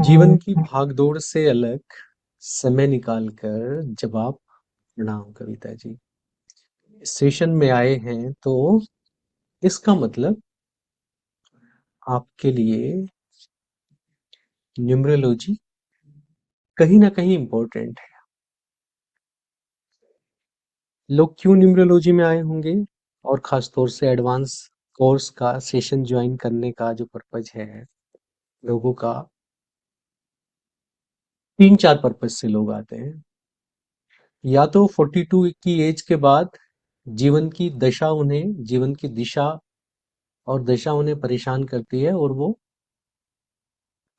जीवन की भागदौड़ से अलग समय निकालकर जब आप प्रणाम कविता जी इस सेशन में आए हैं तो इसका मतलब आपके लिए न्यूमरोलॉजी कहीं ना कहीं इम्पोर्टेंट है। लोग क्यों न्यूमरोलॉजी में आए होंगे और खास तौर से एडवांस कोर्स का सेशन ज्वाइन करने का जो पर्पज है लोगों का, तीन चार पर्पज से लोग आते हैं। या तो 42 की एज के बाद जीवन की दिशा और दशा उन्हें परेशान करती है और वो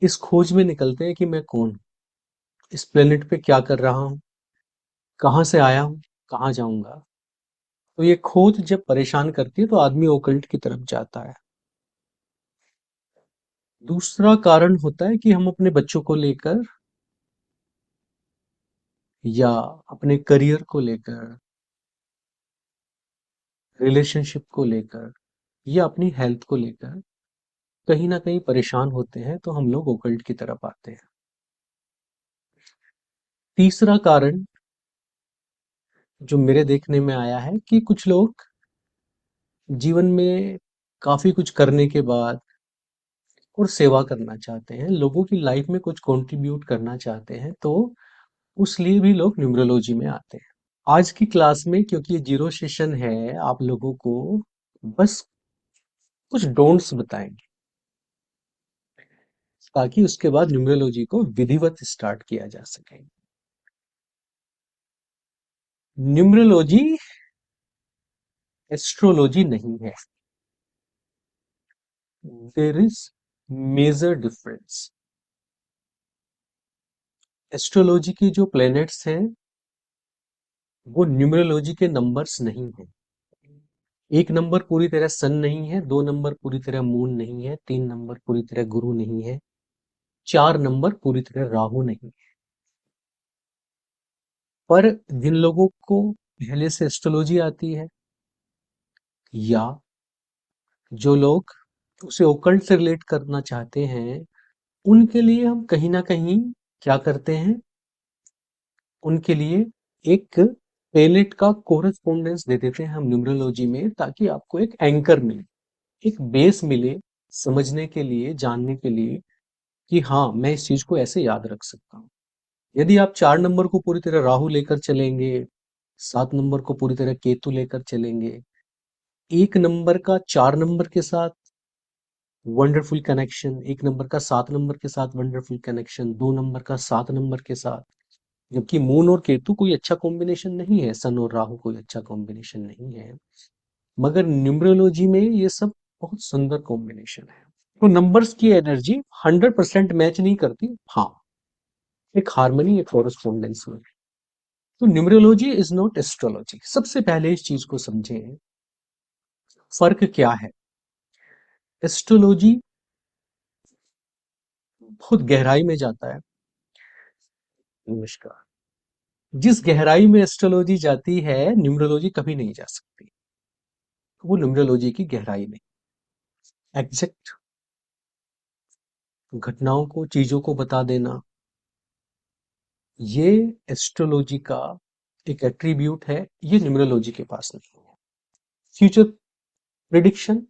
इस खोज में निकलते हैं कि मैं कौन हूँ, इस प्लेनेट पे क्या कर रहा हूँ, कहाँ से आया हूँ, कहाँ जाऊंगा। तो ये खोज जब परेशान करती है तो आदमी ओकल्ट की तरफ जाता है। दूसरा कारण होता है कि हम अपने बच्चों को लेकर या अपने करियर को लेकर, रिलेशनशिप को लेकर या अपनी हेल्थ को लेकर कहीं ना कहीं परेशान होते हैं तो हम लोग ओकल्ट की तरफ आते हैं। तीसरा कारण जो मेरे देखने में आया है कि कुछ लोग जीवन में काफी कुछ करने के बाद और सेवा करना चाहते हैं, लोगों की लाइफ में कुछ कंट्रीब्यूट करना चाहते हैं, तो उस लिए भी लोग न्यूमरोलॉजी में आते हैं। आज की क्लास में क्योंकि ये जीरो सेशन है, आप लोगों को बस कुछ डोंट्स बताएंगे ताकि उसके बाद न्यूमरोलॉजी को विधिवत स्टार्ट किया जा सके। न्यूमरोलॉजी एस्ट्रोलॉजी नहीं है। There is major difference. Astrology की जो प्लैनेट्स हैं वो न्यूमरोलॉजी के नंबर्स नहीं है। एक नंबर पूरी तरह सन नहीं है, दो नंबर पूरी तरह मून नहीं है, तीन नंबर पूरी तरह गुरु नहीं है, चार नंबर पूरी तरह राहु नहीं है। पर जिन लोगों को पहले से एस्ट्रोलॉजी आती है या जो लोग उसे ओकल्ट से रिलेट करना चाहते हैं, उनके लिए हम कहीं ना कहीं क्या करते हैं, उनके लिए एक पेलेट का कोरस्पोंडेंस दे देते हैं हम न्यूमरोलॉजी में, ताकि आपको एक एंकर मिले, एक बेस मिले समझने के लिए, जानने के लिए कि हाँ मैं इस चीज को ऐसे याद रख सकता हूँ। यदि आप चार नंबर को पूरी तरह राहु लेकर चलेंगे, सात नंबर को पूरी तरह केतु लेकर चलेंगे, एक नंबर का चार नंबर के साथ वंडरफुल कनेक्शन, एक नंबर का सात नंबर के साथ वंडरफुल कनेक्शन, दो नंबर का सात नंबर के साथ, जबकि मून और केतु कोई अच्छा कॉम्बिनेशन नहीं है, सन और राहु कोई अच्छा कॉम्बिनेशन नहीं है, मगर न्यूमरोलॉजी में ये सब बहुत सुंदर कॉम्बिनेशन है। तो नंबर्स की एनर्जी 100% मैच नहीं करती, हाँ एक हार्मनी, एक कोरस्पोंडेंस में। तो न्यूमरोलॉजी इज नॉट एस्ट्रोलॉजी। सबसे पहले इस चीज को समझें, फर्क क्या है। एस्ट्रोलॉजी बहुत गहराई में जाता है। नमस्कार। जिस गहराई में एस्ट्रोलॉजी जाती है न्यूमरोलॉजी कभी नहीं जा सकती। वो न्यूमरोलॉजी की गहराई में एग्जैक्ट घटनाओं को, चीजों को बता देना, ये एस्ट्रोलॉजी का एक एट्रीब्यूट है, ये न्यूमरोलॉजी के पास नहीं है। फ्यूचर प्रिडिक्शन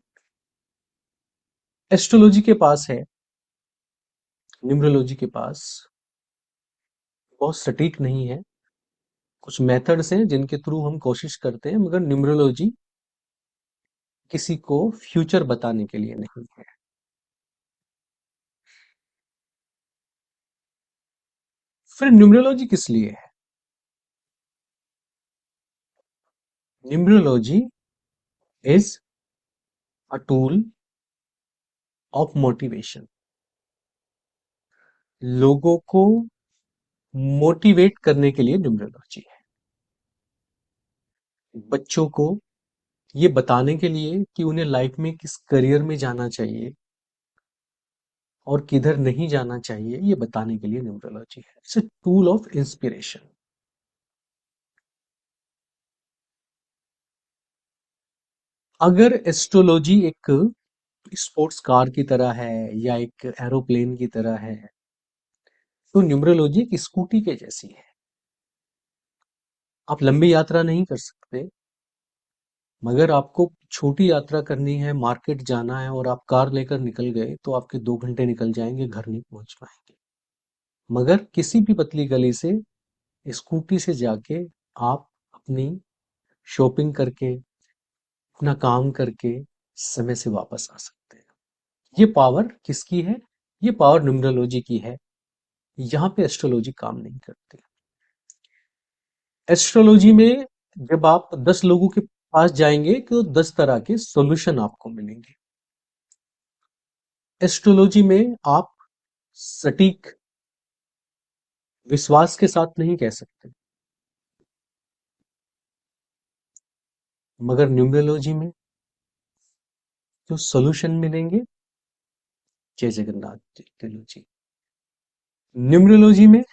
एस्ट्रोलॉजी के पास है, न्यूमरोलॉजी के पास बहुत सटीक नहीं है। कुछ मेथड्स हैं जिनके थ्रू हम कोशिश करते हैं, मगर न्यूमरोलॉजी किसी को फ्यूचर बताने के लिए नहीं है। फिर न्यूमरोलॉजी किस लिए है। Numerology is a tool of motivation. लोगों को मोटिवेट करने के लिए न्यूमरोलॉजी है। बच्चों को ये बताने के लिए कि उन्हें लाइफ में किस करियर में जाना चाहिए और किधर नहीं जाना चाहिए, ये बताने के लिए न्यूमरोलॉजी है। It's a tool of inspiration. अगर एस्ट्रोलॉजी एक स्पोर्ट्स कार की तरह है या एक एरोप्लेन की तरह है, तो न्यूमरोलॉजी एक स्कूटी के जैसी है। आप लंबी यात्रा नहीं कर सकते, मगर आपको छोटी यात्रा करनी है, मार्केट जाना है और आप कार लेकर निकल गए तो आपके 2 घंटे निकल जाएंगे, घर नहीं पहुंच पाएंगे। मगर किसी भी पतली गली से स्कूटी से जाके आप अपनी शॉपिंग करके, अपना काम करके समय से वापस आ सकते हैं। ये पावर किसकी है? ये पावर न्यूमरोलॉजी की है। यहाँ पे एस्ट्रोलॉजी काम नहीं करती। एस्ट्रोलॉजी में जब आप 10 लोगों के पास जाएंगे तो 10 तरह के सॉल्यूशन आपको मिलेंगे। एस्ट्रोलॉजी में आप सटीक विश्वास के साथ नहीं कह सकते, मगर न्यूमरोलॉजी में जो सॉल्यूशन मिलेंगे, जय जगन्नाथ जी। न्यूमरोलॉजी में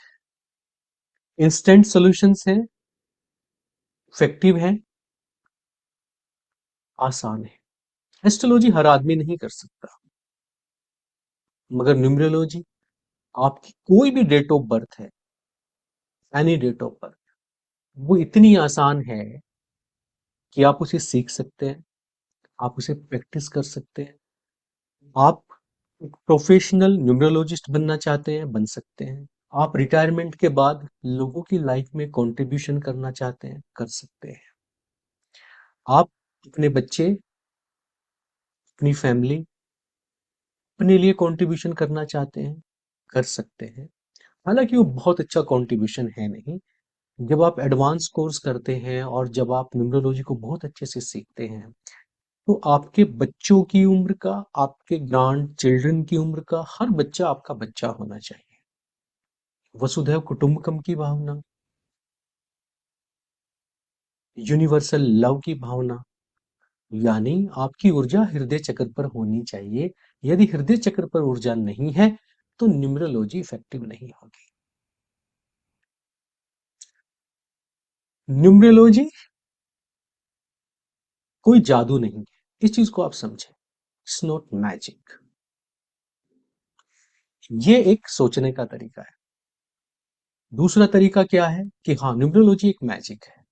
इंस्टेंट सॉल्यूशंस हैं, इफेक्टिव हैं, आसान है। एस्ट्रोलॉजी हर आदमी नहीं कर सकता, मगर न्यूमरोलॉजी आपकी कोई भी डेट ऑफ बर्थ है, एनी डेट ऑफ बर्थ, वो इतनी आसान है कि आप उसे सीख सकते हैं, आप उसे प्रैक्टिस कर सकते हैं। आप एक प्रोफेशनल न्यूमरोलॉजिस्ट बनना चाहते हैं, बन सकते हैं। आप रिटायरमेंट के बाद लोगों की लाइफ में कंट्रीब्यूशन करना चाहते हैं, कर सकते हैं। आप अपने बच्चे, अपनी फैमिली, अपने लिए कंट्रीब्यूशन करना चाहते हैं, कर सकते हैं। हालांकि वो बहुत अच्छा कंट्रीब्यूशन है नहीं। जब आप एडवांस कोर्स करते हैं और जब आप न्यूमरोलॉजी को बहुत अच्छे से सीखते हैं, तो आपके बच्चों की उम्र का, आपके ग्रैंड चिल्ड्रन की उम्र का हर बच्चा आपका बच्चा होना चाहिए। वसुधैव कुटुंबकम की भावना, यूनिवर्सल लव की भावना, यानी आपकी ऊर्जा हृदय चक्र पर होनी चाहिए। यदि हृदय चक्र पर ऊर्जा नहीं है, तो न्यूमरोलॉजी इफेक्टिव नहीं होगी। न्यूमरोलॉजी कोई जादू नहीं है, इस चीज को आप समझें। It's not magic. ये एक सोचने का तरीका है। दूसरा तरीका क्या है कि हाँ, न्यूमरोलॉजी एक मैजिक है,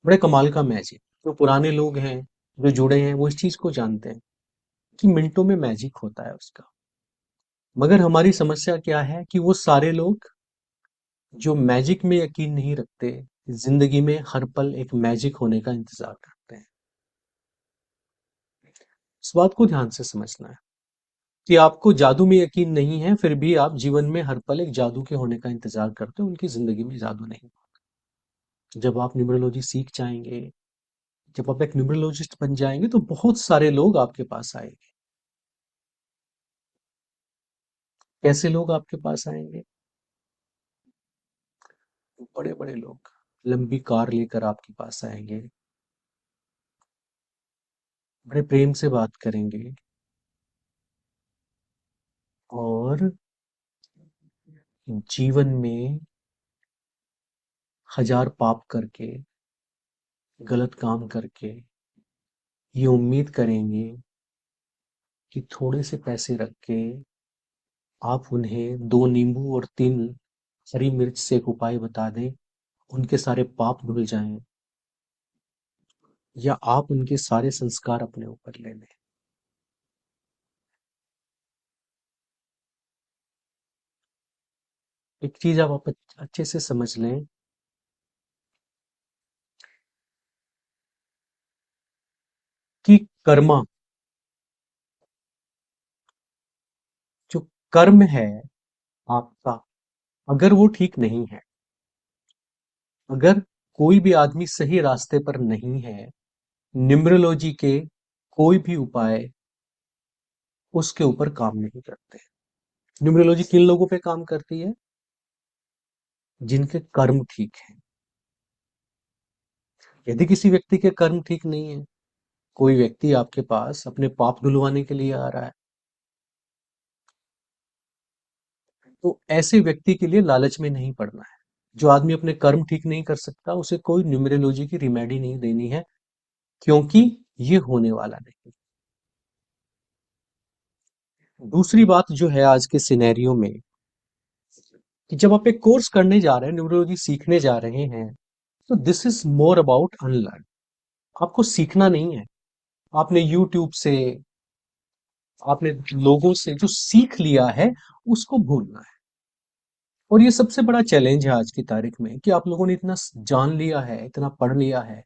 बड़े कमाल का मैजिक। जो पुराने लोग हैं, जो जुड़े हैं, वो इस चीज को जानते हैं कि मिनटों में मैजिक होता है उसका। मगर हमारी समस्या क्या है कि वो सारे लोग जो मैजिक में यकीन नहीं रखते, जिंदगी में हर पल एक मैजिक होने का इंतजार करते हैं। इस बात को ध्यान से समझना है कि आपको जादू में यकीन नहीं है, फिर भी आप जीवन में हर पल एक जादू के होने का इंतजार करते हो। उनकी जिंदगी में जादू नहीं। जब आप न्यूमरोलॉजी सीख जाएंगे, जब आप एक न्यूमरोलॉजिस्ट बन जाएंगे, तो बहुत सारे लोग आपके पास आएंगे। कैसे लोग आपके पास आएंगे? बड़े बड़े लोग लंबी कार लेकर आपके पास आएंगे, बड़े प्रेम से बात करेंगे और जीवन में हजार पाप करके, गलत काम करके ये उम्मीद करेंगे कि थोड़े से पैसे रख के आप उन्हें 2 नींबू और 3 हरी मिर्च से एक उपाय बता दें, उनके सारे पाप धुल जाएं, या आप उनके सारे संस्कार अपने ऊपर ले लें। एक चीज आप अच्छे से समझ लें कि कर्मा, जो कर्म है आपका, अगर वो ठीक नहीं है, अगर कोई भी आदमी सही रास्ते पर नहीं है, न्यूमरोलॉजी के कोई भी उपाय उसके ऊपर काम नहीं करते। न्यूमरोलॉजी किन लोगों पे काम करती है? जिनके कर्म ठीक है। यदि किसी व्यक्ति के कर्म ठीक नहीं है, कोई व्यक्ति आपके पास अपने पाप धुलवाने के लिए आ रहा है, तो ऐसे व्यक्ति के लिए लालच में नहीं पड़ना है। जो आदमी अपने कर्म ठीक नहीं कर सकता, उसे कोई न्यूमरोलॉजी की रिमेडी नहीं देनी है, क्योंकि ये होने वाला नहीं। दूसरी बात जो है आज के सिनेरियो में, कि जब आप एक कोर्स करने जा रहे हैं, न्यूरोलॉजी सीखने जा रहे हैं, तो this is more about unlearn. आपको सीखना नहीं है। आपने यूट्यूब से, आपने लोगों से जो सीख लिया है, उसको भूलना है। और ये सबसे बड़ा चैलेंज है आज की तारीख में, कि आप लोगों ने इतना जान लिया है, इतना पढ़ लिया है,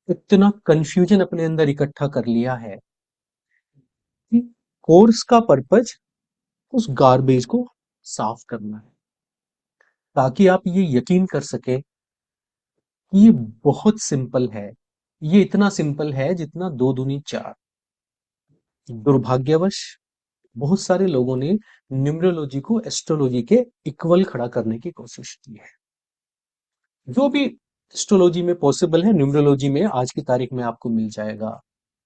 इतना कंफ्यूजन अपने अंदर इकट्ठा कर लिया है, कि कोर्स का पर्पज उस गार्बेज को साफ करना है, ताकि आप ये यकीन कर सके कि ये बहुत सिंपल है। ये इतना सिंपल है जितना दो दूनी चार। दुर्भाग्यवश बहुत सारे लोगों ने न्यूमरोलॉजी को एस्ट्रोलॉजी के इक्वल खड़ा करने की कोशिश की है। जो भी एस्ट्रोलॉजी में पॉसिबल है, न्यूमरोलॉजी में आज की तारीख में आपको मिल जाएगा।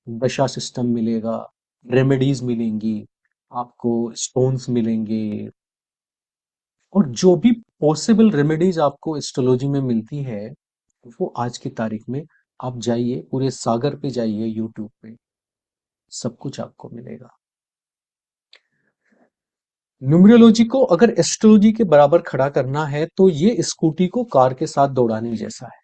दशा सिस्टम मिलेगा, रेमेडीज मिलेंगी, आपको स्टोन्स मिलेंगे, और जो भी पॉसिबल रेमेडीज आपको एस्ट्रोलॉजी में मिलती है, वो आज की तारीख में आप जाइए, पूरे सागर पे जाइए, यूट्यूब पे सब कुछ आपको मिलेगा। न्यूमरोलॉजी को अगर एस्ट्रोलॉजी के बराबर खड़ा करना है, तो ये स्कूटी को कार के साथ दौड़ाने जैसा है।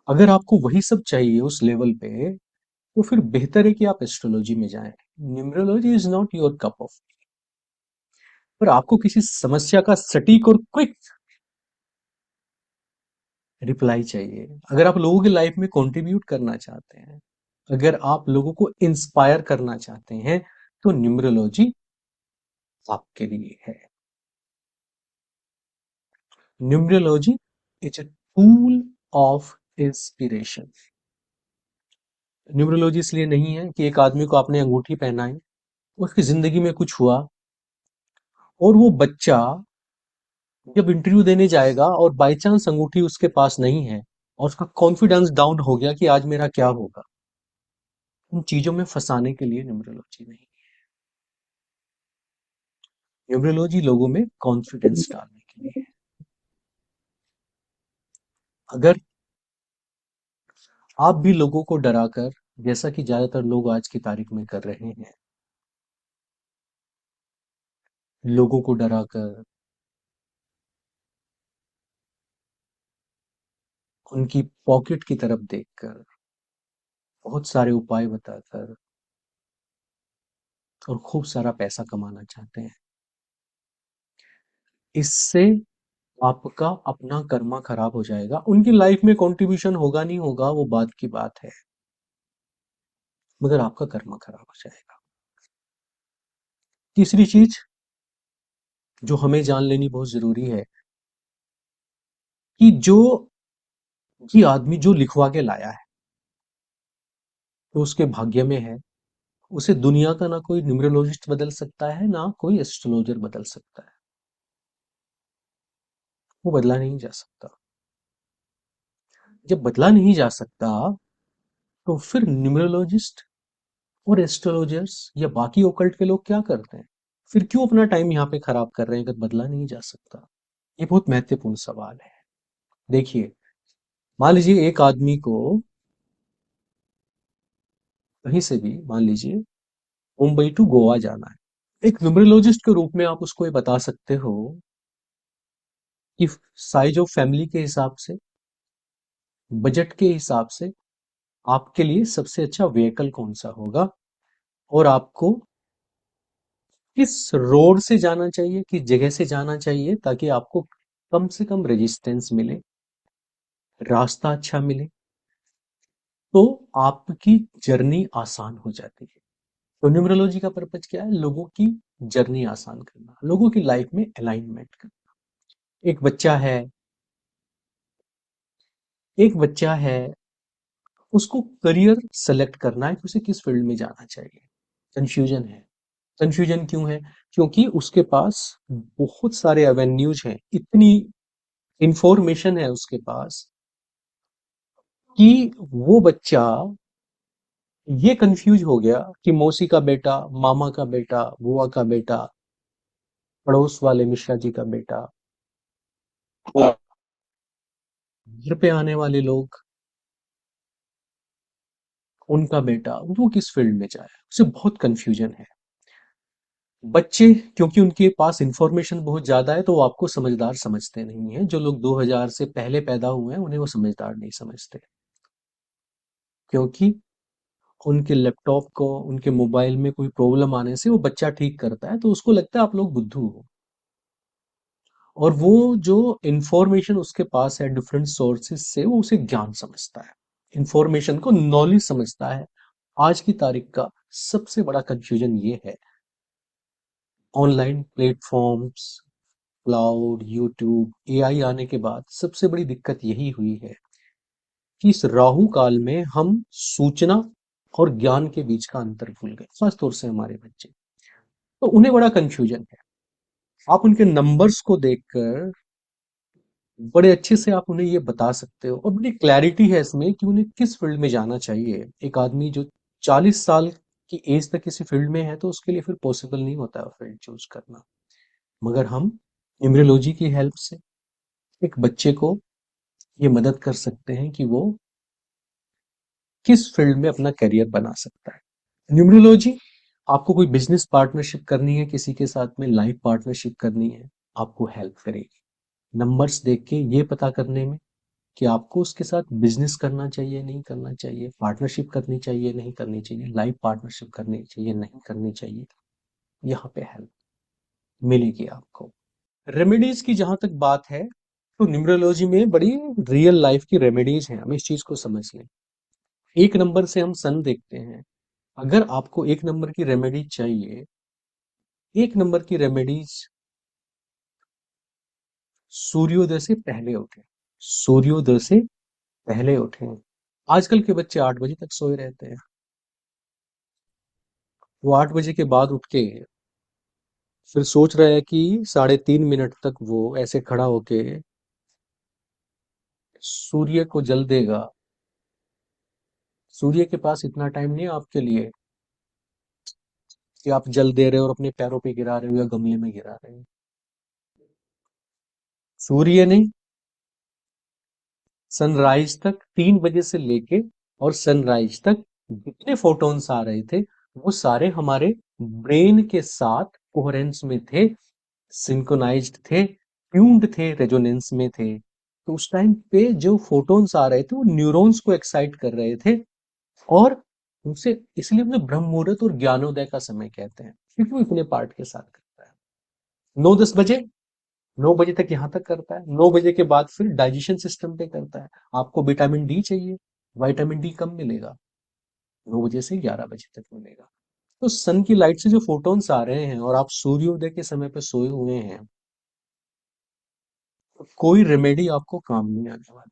अगर आपको वही सब चाहिए उस लेवल पे, तो फिर बेहतर है कि आप एस्ट्रोलॉजी में जाएं। Numerology is not your cup of. पर आपको किसी समस्या का सटीक और क्विक रिप्लाई चाहिए, अगर आप लोगों की लाइफ में कंट्रीब्यूट करना चाहते हैं, अगर आप लोगों को इंस्पायर करना चाहते हैं, तो न्यूमरोलॉजी आपके लिए है। Numerology is a tool of inspiration. Numerology इसलिए नहीं है कि एक आदमी को आपने अंगूठी पहनाई, उसकी जिंदगी में कुछ हुआ, और वो बच्चा जब इंटरव्यू देने जाएगा और बाय चांस अंगूठी उसके पास नहीं है, और उसका कॉन्फिडेंस डाउन हो गया कि आज मेरा क्या होगा। उन चीजों में फंसाने के लिए न्यूमरोलॉजी नहीं। न्यूमरोलॉजी लोगों में कॉन्फिडेंस डालने के लिए है। अगर आप भी लोगों को डराकर, जैसा कि ज्यादातर लोग आज की तारीख में कर रहे हैं, लोगों को डराकर, उनकी पॉकेट की तरफ देखकर, बहुत सारे उपाय बताकर, और खूब सारा पैसा कमाना चाहते हैं, इससे आपका अपना कर्मा खराब हो जाएगा। उनकी लाइफ में कंट्रीब्यूशन होगा नहीं होगा वो बात की बात है, मगर आपका कर्मा खराब हो जाएगा। तीसरी चीज जो हमें जान लेनी बहुत जरूरी है, कि जो ये आदमी जो लिखवा के लाया है, तो उसके भाग्य में है। उसे दुनिया का ना कोई न्यूमरोलॉजिस्ट बदल सकता है, ना कोई एस्ट्रोलॉजर बदल सकता है। वो बदला नहीं जा सकता। जब बदला नहीं जा सकता, तो फिर न्यूमरोलॉजिस्ट और एस्ट्रोलॉजर्स या बाकी ओकल्ट के लोग क्या करते हैं? फिर क्यों अपना टाइम यहाँ पे खराब कर रहे हैं, अगर बदला नहीं जा सकता? ये बहुत महत्वपूर्ण सवाल है। देखिए, मान लीजिए एक आदमी को कहीं से भी, मान लीजिए मुंबई टू गोवा जाना है। एक न्यूमरोलॉजिस्ट के रूप में आप उसको ये बता सकते हो कि साइज ऑफ फैमिली के हिसाब से, बजट के हिसाब से आपके लिए सबसे अच्छा व्हीकल कौन सा होगा, और आपको किस रोड से जाना चाहिए, किस जगह से जाना चाहिए, ताकि आपको कम से कम रेजिस्टेंस मिले, रास्ता अच्छा मिले, तो आपकी जर्नी आसान हो जाती है। तो न्यूमरोलॉजी का पर्पज क्या है? लोगों की जर्नी आसान करना, लोगों की लाइफ में अलाइनमेंट करना। एक बच्चा है, एक बच्चा है, उसको करियर सेलेक्ट करना है कि उसे किस फील्ड में जाना चाहिए। कंफ्यूजन है। कंफ्यूजन क्यों है? क्योंकि उसके पास बहुत सारे एवेन्यूज हैं, इतनी इंफॉर्मेशन है उसके पास, कि वो बच्चा ये कंफ्यूज हो गया कि मौसी का बेटा, मामा का बेटा, बुआ का बेटा, पड़ोस वाले मिश्रा जी का बेटा, घर पे आने वाले लोग, उनका बेटा वो किस फील्ड में जाए, उसे बहुत कंफ्यूजन है। बच्चे, क्योंकि उनके पास इंफॉर्मेशन बहुत ज्यादा है, तो वो आपको समझदार समझते नहीं है। जो लोग 2000 से पहले पैदा हुए हैं उन्हें वो समझदार नहीं समझते, क्योंकि उनके लैपटॉप को, उनके मोबाइल में कोई प्रॉब्लम आने से वो बच्चा ठीक करता है, तो उसको लगता है आप लोग बुद्धू हो। और वो जो इंफॉर्मेशन उसके पास है डिफरेंट सोर्सेस से, वो उसे ज्ञान समझता है, इंफॉर्मेशन को नॉलेज समझता है। आज की तारीख का सबसे बड़ा कंफ्यूजन ये है, online platforms, cloud, YouTube, AI आने के बाद सबसे बड़ी दिक्कत यही हुई है कि इस राहु काल में हम सूचना और ज्ञान के बीच का अंतर भूल गए, खासतौर से हमारे बच्चे। तो उन्हें बड़ा कंफ्यूजन है। आप उनके नंबर्स को देखकर बड़े अच्छे से आप उन्हें ये बता सकते हो, और बड़ी क्लैरिटी है इसमें कि उन्हें किस फील्ड में जाना चाहिए। एक आदमी जो 40 साल की एज तक किसी फील्ड में है, तो उसके लिए फिर पॉसिबल नहीं होता है फील्ड चूज करना। मगर हम न्यूमरोलॉजी की हेल्प से एक बच्चे को ये मदद कर सकते हैं कि वो किस फील्ड में अपना करियर बना सकता है। न्यूमरोलॉजी, आपको कोई बिजनेस पार्टनरशिप करनी है, किसी के साथ में लाइफ पार्टनरशिप करनी है, आपको हेल्प करेगी नंबर्स देख के ये पता करने में कि आपको उसके साथ बिजनेस करना चाहिए, नहीं करना चाहिए, पार्टनरशिप करनी चाहिए, नहीं करनी चाहिए, लाइफ पार्टनरशिप करनी चाहिए, नहीं करनी चाहिए। यहाँ पे हेल्प मिलेगी आपको। रेमेडीज की जहां तक बात है, तो न्यूमरोलॉजी में बड़ी रियल लाइफ की रेमेडीज हैं, हम इस चीज को समझ लें। एक नंबर से हम सन देखते हैं। अगर आपको एक नंबर की रेमेडी चाहिए, एक नंबर की रेमेडीज, सूर्योदय से पहले उठे, सूर्योदय से पहले उठे। आजकल के बच्चे 8 बजे तक सोए रहते हैं। वो 8 बजे के बाद उठ के फिर सोच रहे हैं कि 3.5 मिनट तक वो ऐसे खड़ा होके सूर्य को जल देगा। सूर्य के पास इतना टाइम नहीं है आपके लिए कि आप जल दे रहे हो और अपने पैरों पे गिरा रहे हो या गमले में गिरा रहे हो। सूर्य ने सनराइज तक 3 बजे से लेके और सनराइज तक जितने फोटॉन्स आ रहे थे, वो सारे हमारे ब्रेन के साथ कोहेरेंस में थे, सिंक्रोनाइज्ड थे, ट्यून्ड थे, रेजोनेंस में थे। तो उस टाइम पे जो फोटॉन्स आ रहे थे वो न्यूरॉन्स को एक्साइट कर रहे थे, और उसे इसलिए उन्हें ब्रह्म मुहूर्त और ज्ञानोदय का समय कहते हैं, क्योंकि वो इतने पार्ट के साथ करता है। 9-10 बजे, 9 बजे तक यहाँ तक करता है, 9 बजे के बाद फिर डाइजेशन सिस्टम पे करता है। आपको विटामिन डी चाहिए, विटामिन डी कब मिलेगा? 9 बजे से 11 बजे तक मिलेगा। तो सन की लाइट से जो फोटॉन्स आ रहे हैं और आप सूर्योदय के समय पे सोए हुए हैं, तो कोई रेमेडी आपको काम नहीं आने वाली।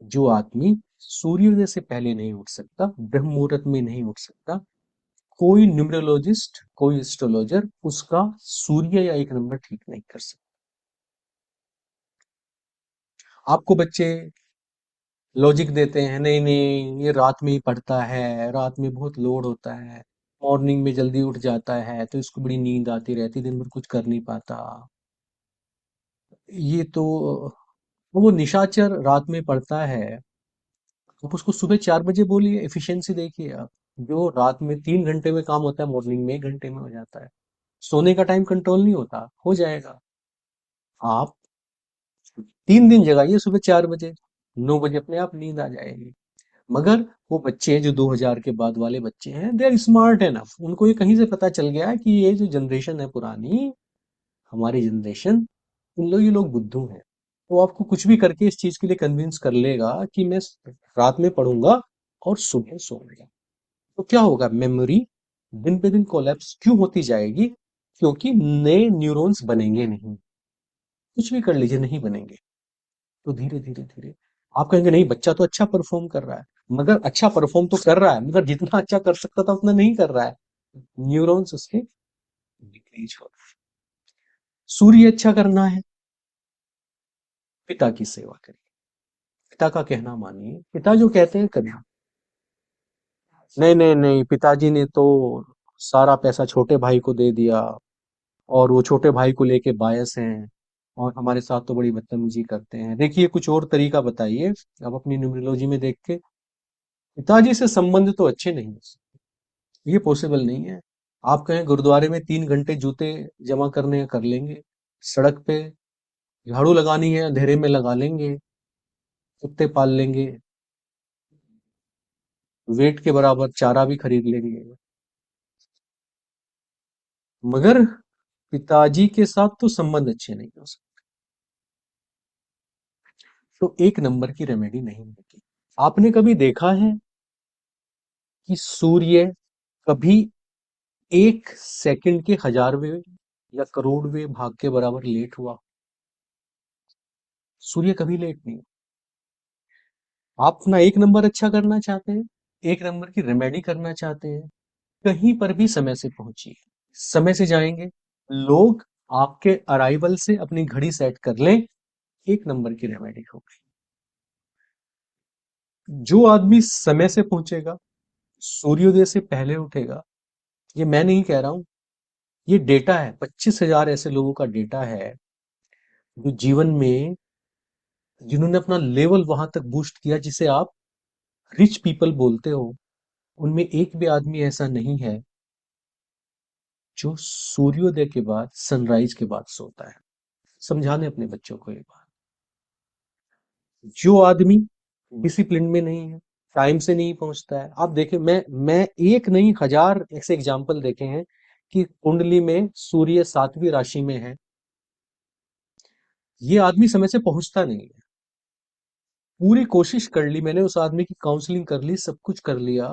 जो आदमी सूर्योदय से पहले नहीं उठ सकता, ब्रह्म मुहूर्त में नहीं उठ सकता, कोई न्यूमरोलॉजिस्ट, कोई एस्ट्रोलॉजर उसका सूर्य या एक नंबर ठीक नहीं कर सकता। आपको बच्चे लॉजिक देते हैं, नहीं नहीं ये रात में ही पढ़ता है, रात में बहुत लोड होता है, मॉर्निंग में जल्दी उठ जाता है, तो इसको बड़ी नींद आती रहती, दिन भर कुछ कर नहीं पाता। ये तो वो निशाचर रात में पढ़ता है, आप उसको सुबह 4 बजे बोलिए, एफिशिएंसी देखिए आप। जो रात में 3 घंटे में काम होता है, मॉर्निंग में 1 घंटे में हो जाता है। सोने का टाइम कंट्रोल नहीं होता, हो जाएगा। आप 3 दिन जगाइए सुबह 4 बजे, 9 बजे अपने आप नींद आ जाएगी। मगर वो बच्चे जो 2000 के बाद वाले बच्चे हैं, दे आर स्मार्ट एनफ, उनको ये कहीं से पता चल गया है कि ये जो जनरेशन है पुरानी, हमारी जनरेशन, ये लोग बुद्धू हैं। वो आपको कुछ भी करके इस चीज के लिए कन्विंस कर लेगा कि मैं रात में पढ़ूंगा और सुबह सोऊंगा। तो क्या होगा, मेमोरी दिन पे दिन कोलैप्स क्यों होती जाएगी? क्योंकि नए न्यूरॉन्स बनेंगे नहीं। कुछ भी कर लीजिए, नहीं बनेंगे। तो धीरे धीरे धीरे आप कहेंगे नहीं, बच्चा तो अच्छा परफॉर्म कर रहा है। मगर अच्छा परफॉर्म तो कर रहा है, मगर जितना अच्छा कर सकता था उतना नहीं कर रहा है। न्यूरॉन्स उसके डिक्रीज हो रहे हैं। सूर्य अच्छा करना है, पिता की सेवा करिए, पिता का कहना मानिए, पिता जो कहते हैं करिए। नहीं नहीं नहीं, पिताजी ने तो सारा पैसा छोटे भाई को दे दिया, और वो छोटे भाई को लेके बायस हैं, और हमारे साथ तो बड़ी बदतमीजी करते हैं। देखिए कुछ और तरीका बताइए आप अपनी न्यूमरोलॉजी में देख के। पिताजी से संबंध तो अच्छे नहीं हो सकते, ये पॉसिबल नहीं है। आप कहें गुरुद्वारे में 3 घंटे जूते जमा करने हैं, कर लेंगे। सड़क पे झाड़ू लगानी है, अंधेरे में लगा लेंगे। कुत्ते पाल लेंगे, वेट के बराबर चारा भी खरीद लेंगे। मगर पिताजी के साथ तो संबंध अच्छे नहीं हो सकते, तो एक नंबर की रेमेडी नहीं होगी। आपने कभी देखा है कि सूर्य कभी 1 सेकंड के हजारवें या करोड़वें भाग के बराबर लेट हुआ? सूर्य कभी लेट नहीं। आप अपना एक नंबर अच्छा करना चाहते हैं, एक नंबर की रेमेडी करना चाहते हैं, कहीं पर भी समय से पहुंचिए। समय से जाएंगे, लोग आपके अराइवल से अपनी घड़ी सेट कर लें, एक नंबर की रेमेडी होगी। जो आदमी समय से पहुंचेगा, सूर्योदय से पहले उठेगा, ये मैं नहीं कह रहा हूं, ये डेटा है, 25,000 ऐसे लोगों का डेटा है जो जीवन में, जिन्होंने अपना लेवल वहां तक बूस्ट किया जिसे आप रिच पीपल बोलते हो, उनमें एक भी आदमी ऐसा नहीं है जो सूर्योदय के बाद, सनराइज के बाद सोता है। समझाने अपने बच्चों को ये बात। जो आदमी डिसिप्लिन में नहीं है, टाइम से नहीं पहुंचता है, आप देखें, मैं एक नहीं, हजार ऐसे एग्जाम्पल देखे हैं कि कुंडली में सूर्य 7वीं राशि में है, ये आदमी समय से पहुंचता नहीं है। पूरी कोशिश कर ली मैंने, उस आदमी की काउंसलिंग कर ली, सब कुछ कर लिया,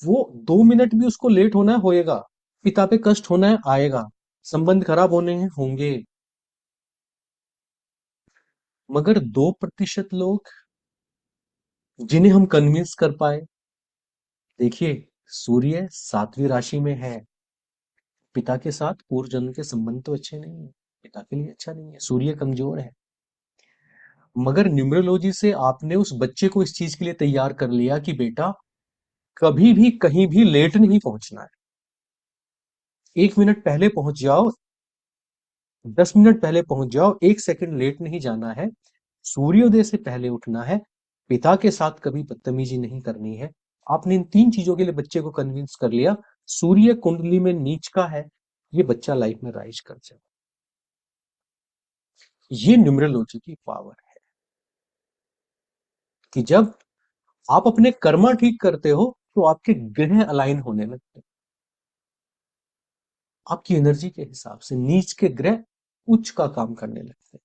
वो 2 मिनट भी उसको लेट होना है, होएगा। पिता पे कष्ट होना है, आएगा। संबंध खराब होने हैं, होंगे। मगर 2% लोग जिन्हें हम कन्विंस कर पाए, देखिए, सूर्य 7वीं राशि में है, पिता के साथ पूर्व जन्म के संबंध तो अच्छे नहीं है, पिता के लिए अच्छा नहीं है, सूर्य कमजोर है। मगर न्यूमरोलॉजी से आपने उस बच्चे को इस चीज के लिए तैयार कर लिया कि बेटा, कभी भी कहीं भी लेट नहीं पहुंचना है। 1 मिनट पहले पहुंच जाओ, 10 मिनट पहले पहुंच जाओ, 1 सेकंड लेट नहीं जाना है। सूर्योदय से पहले उठना है। पिता के साथ कभी बदतमीजी नहीं करनी है। आपने इन 3 चीजों के लिए बच्चे को कन्विंस कर लिया। सूर्य कुंडली में नीच का है, ये बच्चा लाइफ में राइज कर जाए। ये न्यूमरोलॉजी की पावर है कि जब आप अपने कर्मा ठीक करते हो, तो आपके ग्रह अलाइन होने लगते हैं। आपकी एनर्जी के हिसाब से नीच के ग्रह उच्च का काम करने लगते हैं।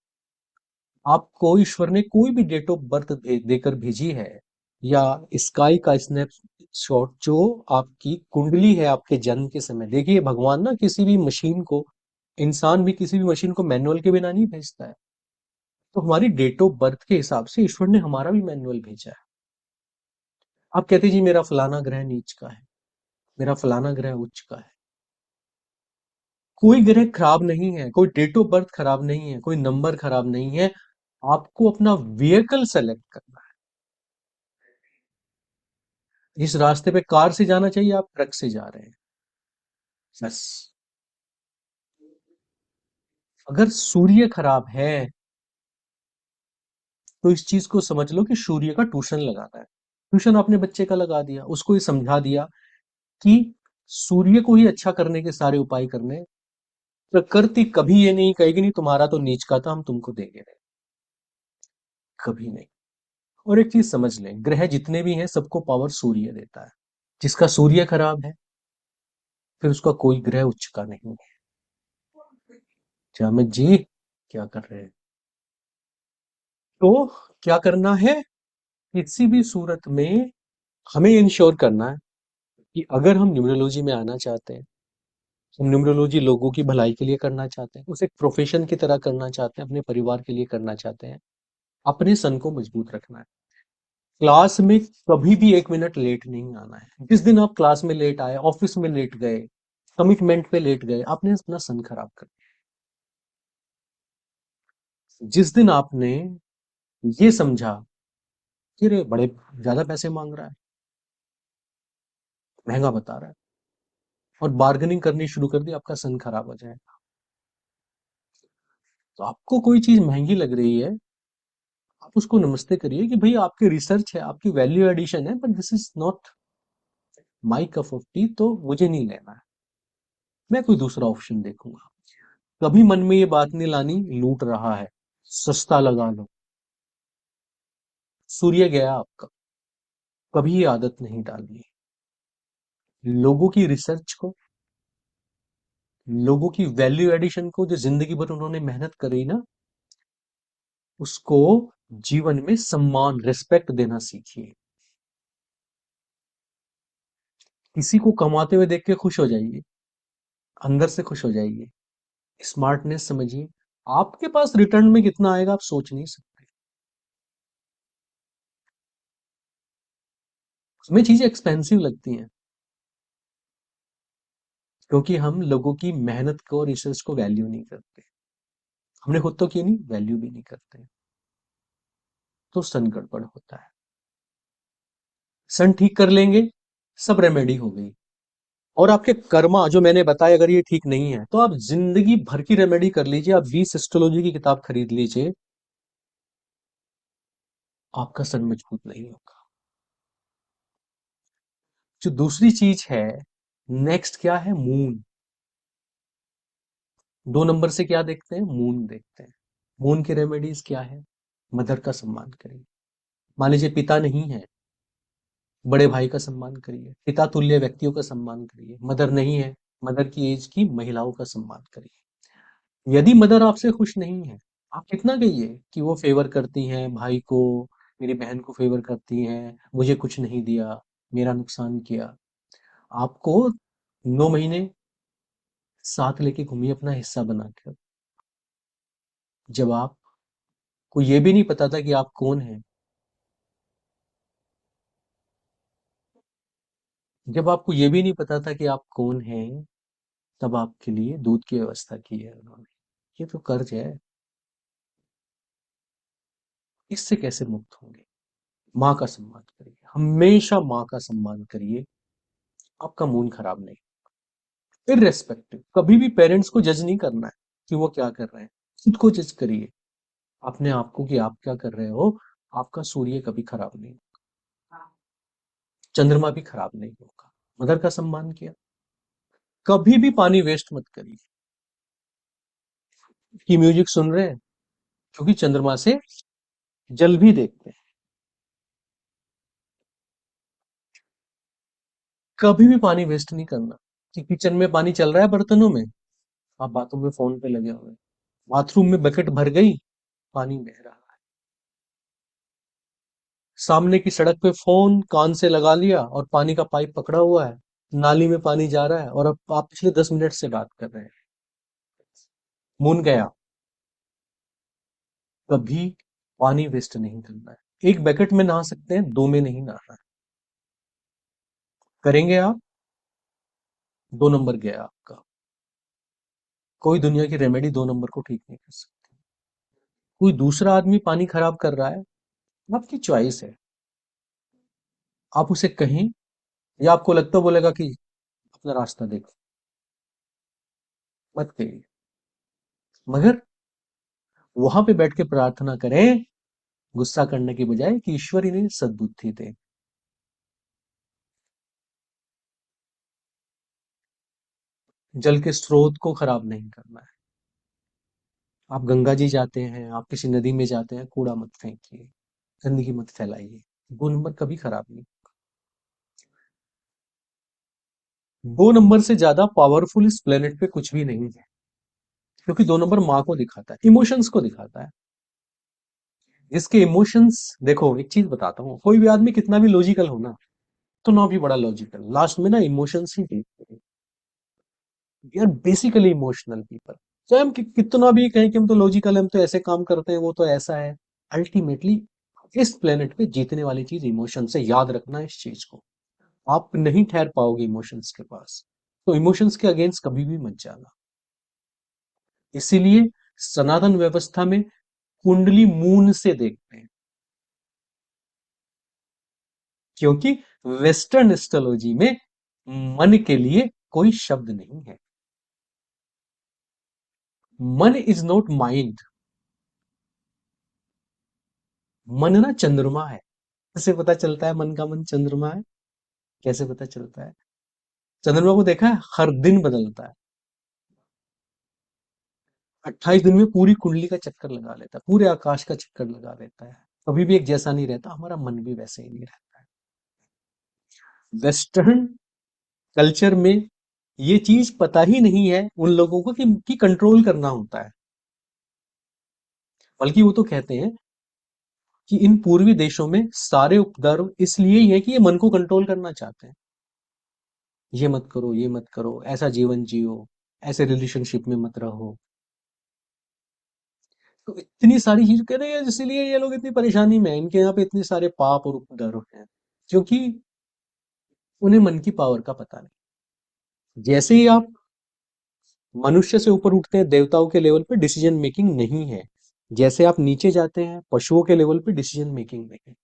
आपको ईश्वर ने कोई भी डेट ऑफ बर्थ देकर भेजी है, या स्काई का स्नैपशॉट जो आपकी कुंडली है आपके जन्म के समय, देखिए भगवान ना किसी भी मशीन को, इंसान भी किसी भी मशीन को मैनुअल के बिना नहीं भेजता है। तो हमारी डेट ऑफ बर्थ के हिसाब से ईश्वर ने हमारा भी मैनुअल भेजा है। आप कहते जी मेरा फलाना ग्रह नीच का है, मेरा फलाना ग्रह उच्च का है। कोई ग्रह खराब नहीं है, कोई डेट ऑफ बर्थ खराब नहीं है, कोई नंबर खराब नहीं है। आपको अपना व्हीकल सेलेक्ट करना है। इस रास्ते पे कार से जाना चाहिए, आप ट्रक से जा रहे हैं, बस। अगर सूर्य खराब है, तो इस चीज को समझ लो कि सूर्य का ट्यूशन लगाना है। ट्यूशन आपने बच्चे का लगा दिया, उसको ये समझा दिया कि सूर्य को ही अच्छा करने के सारे उपाय करने हैं। प्रकृति कभी ये नहीं कहेगी नहीं तुम्हारा तो नीच का था, हम तुमको देंगे नहीं, कभी नहीं। और एक चीज समझ लें, ग्रह जितने भी हैं सबको पावर सूर्य देता है। जिसका सूर्य खराब है, फिर उसका कोई ग्रह उच्च का नहीं है। जामिद जी, क्या कर रहे हैं? तो क्या करना है, किसी भी सूरत में हमें इंश्योर करना है कि अगर हम न्यूमरोलॉजी में आना चाहते हैं, हम न्यूमरोलॉजी लोगों की भलाई के लिए करना चाहते हैं, उसे एक प्रोफेशन की तरह करना चाहते हैं, अपने परिवार के लिए करना चाहते हैं, अपने सन को मजबूत रखना है। क्लास में कभी भी 1 मिनट लेट नहीं आना है। जिस दिन आप क्लास में लेट आए, ऑफिस में लेट गए, कमिटमेंट पे लेट गए, आपने अपना सन खराब कर दिया। जिस दिन आपने ये समझा कि रे बड़े ज्यादा पैसे मांग रहा है, महंगा बता रहा है, और बार्गेनिंग करनी शुरू कर दी, आपका सन खराब हो जाएगा। तो आपको कोई चीज महंगी लग रही है, आप उसको नमस्ते करिए कि भाई आपकी रिसर्च है, आपकी वैल्यू एडिशन है, but this is not my cup of T, तो मुझे नहीं लेना है, मैं कोई दूसरा ऑप्शन देखूंगा। कभी मन में ये बात नहीं लानी लूट रहा है, सस्ता लगा लो, सूर्य गया आपका। कभी ये आदत नहीं डालनी। लोगों की रिसर्च को, लोगों की वैल्यू एडिशन को, जो जिंदगी भर उन्होंने मेहनत करी ना, उसको जीवन में सम्मान, रिस्पेक्ट देना सीखिए। किसी को कमाते हुए देख के खुश हो जाइए, अंदर से खुश हो जाइए। स्मार्टनेस समझिए, आपके पास रिटर्न में कितना आएगा आप सोच नहीं सकते। हमें चीजें एक्सपेंसिव लगती हैं क्योंकि हम लोगों की मेहनत को, रिसर्च को वैल्यू नहीं करते। हमने खुद तो की नहीं, वैल्यू भी नहीं करते, तो सन गड़बड़ होता है। सन ठीक कर लेंगे, सब रेमेडी हो गई। और आपके कर्मा जो मैंने बताया अगर ये ठीक नहीं है तो आप जिंदगी भर की रेमेडी कर लीजिए, आप 20 एस्ट्रोलॉजी की किताब खरीद लीजिए, आपका सन मजबूत नहीं होगा। जो दूसरी चीज है, नेक्स्ट क्या है, मून। 2 नंबर से क्या देखते हैं, मून देखते हैं। मून की रेमेडीज क्या है, मदर का सम्मान करिए। मान लीजिए पिता नहीं है, बड़े भाई का सम्मान करिए, पिता तुल्य व्यक्तियों का सम्मान करिए। मदर नहीं है, मदर की एज की महिलाओं का सम्मान करिए। यदि मदर आपसे खुश नहीं है, आप कितना कहिए कि वो फेवर करती हैं भाई को, मेरी बहन को फेवर करती हैं, मुझे कुछ नहीं दिया, मेरा नुकसान किया। आपको 9 महीने साथ लेके घूमिए अपना हिस्सा बनाकर। जब आपको ये भी नहीं पता था कि आप कौन हैं, जब आपको ये भी नहीं पता था कि आप कौन हैं, तब आपके लिए दूध की व्यवस्था की है उन्होंने। ये तो कर्ज है, इससे कैसे मुक्त होंगे। माँ का सम्मान करिए, हमेशा माँ का सम्मान करिए, आपका मूड खराब नहीं। इररेस्पेक्टिव, कभी भी पेरेंट्स को जज नहीं करना है कि वो क्या कर रहे हैं, खुद को जज करिए अपने आप को कि आप क्या कर रहे हो। आपका सूर्य कभी खराब नहीं होगा, चंद्रमा भी खराब नहीं होगा। मदर का सम्मान किया, कभी भी पानी वेस्ट मत करिए। कि म्यूजिक सुन रहे हैं, क्योंकि चंद्रमा से जल भी देखते हैं। कभी भी पानी वेस्ट नहीं करना कि किचन में पानी चल रहा है बर्तनों में, आप बातों में फोन पे लगे हुए हैं। बाथरूम में बकेट भर गई, पानी बह रहा है। सामने की सड़क पे फोन कान से लगा लिया और पानी का पाइप पकड़ा हुआ है, नाली में पानी जा रहा है और अब आप पिछले 10 मिनट से बात कर रहे हैं। मून गया, कभी पानी वेस्ट नहीं करना है। एक बकेट में नहा सकते हैं, दो में नहीं नहाना है। करेंगे आप, 2 नंबर गया आपका। कोई दुनिया की रेमेडी 2 नंबर को ठीक नहीं कर सकती। कोई दूसरा आदमी पानी खराब कर रहा है, आपकी चॉइस है, आप उसे कहें, या आपको लगता बोलेगा कि अपना रास्ता देखो, मत कहिए। मगर वहां पे बैठ के प्रार्थना करें, गुस्सा करने के बजाय, कि ईश्वर इन्हें सद्बुद्धि दे। जल के स्रोत को खराब नहीं करना है। आप गंगा जी जाते हैं, आप किसी नदी में जाते हैं, कूड़ा मत फेंकिए, गंदगी मत फैलाइए। 2 नंबर कभी खराब नहीं। 2 नंबर से ज्यादा पावरफुल इस प्लेनेट पे कुछ भी नहीं है, क्योंकि 2 नंबर माँ को दिखाता है, इमोशंस को दिखाता है। जिसके इमोशंस, देखो एक चीज बताता हूँ, कोई भी आदमी कितना भी लॉजिकल हो ना, तो ना भी बड़ा लॉजिकल, लास्ट में ना इमोशंस ही देखते हैं। We are basically emotional people. चाहे हम कितना भी कहें कि हम तो लॉजिकल, हम तो ऐसे काम करते हैं, वो तो ऐसा है, अल्टीमेटली इस प्लेनेट पे जीतने वाली चीज इमोशन से, याद रखना इस चीज को। आप नहीं ठहर पाओगे इमोशंस के पास, तो इमोशंस के अगेंस्ट कभी भी मत जाना। इसीलिए सनातन व्यवस्था में कुंडली मून से देखते हैं, क्योंकि वेस्टर्न एस्ट्रोलॉजी में मन के लिए कोई शब्द नहीं है। मन इज नॉट माइंड, मन ना चंद्रमा है। कैसे पता चलता है मन का मन चंद्रमा है? कैसे पता चलता है? चंद्रमा को देखा है, हर दिन बदलता है। 28 दिन में पूरी कुंडली का चक्कर लगा लेता है, पूरे आकाश का चक्कर लगा लेता है। कभी भी एक जैसा नहीं रहता, हमारा मन भी वैसे ही नहीं रहता है। वेस्टर्न कल्चर में ये चीज पता ही नहीं है उन लोगों को कि कंट्रोल करना होता है। बल्कि वो तो कहते हैं कि इन पूर्वी देशों में सारे उपद्रव इसलिए ही है कि ये मन को कंट्रोल करना चाहते हैं। ये मत करो, ये मत करो, ऐसा जीवन जियो, ऐसे रिलेशनशिप में मत रहो। तो इतनी सारी चीज कह रहे हैं, इसीलिए ये लोग इतनी परेशानी में हैं, इनके यहाँ पे इतने सारे पाप और उपद्रव हैं, क्योंकि उन्हें मन की पावर का पता नहीं। जैसे ही आप मनुष्य से ऊपर उठते हैं, देवताओं के लेवल पे डिसीजन मेकिंग नहीं है। जैसे आप नीचे जाते हैं, पशुओं के लेवल पे डिसीजन मेकिंग नहीं है।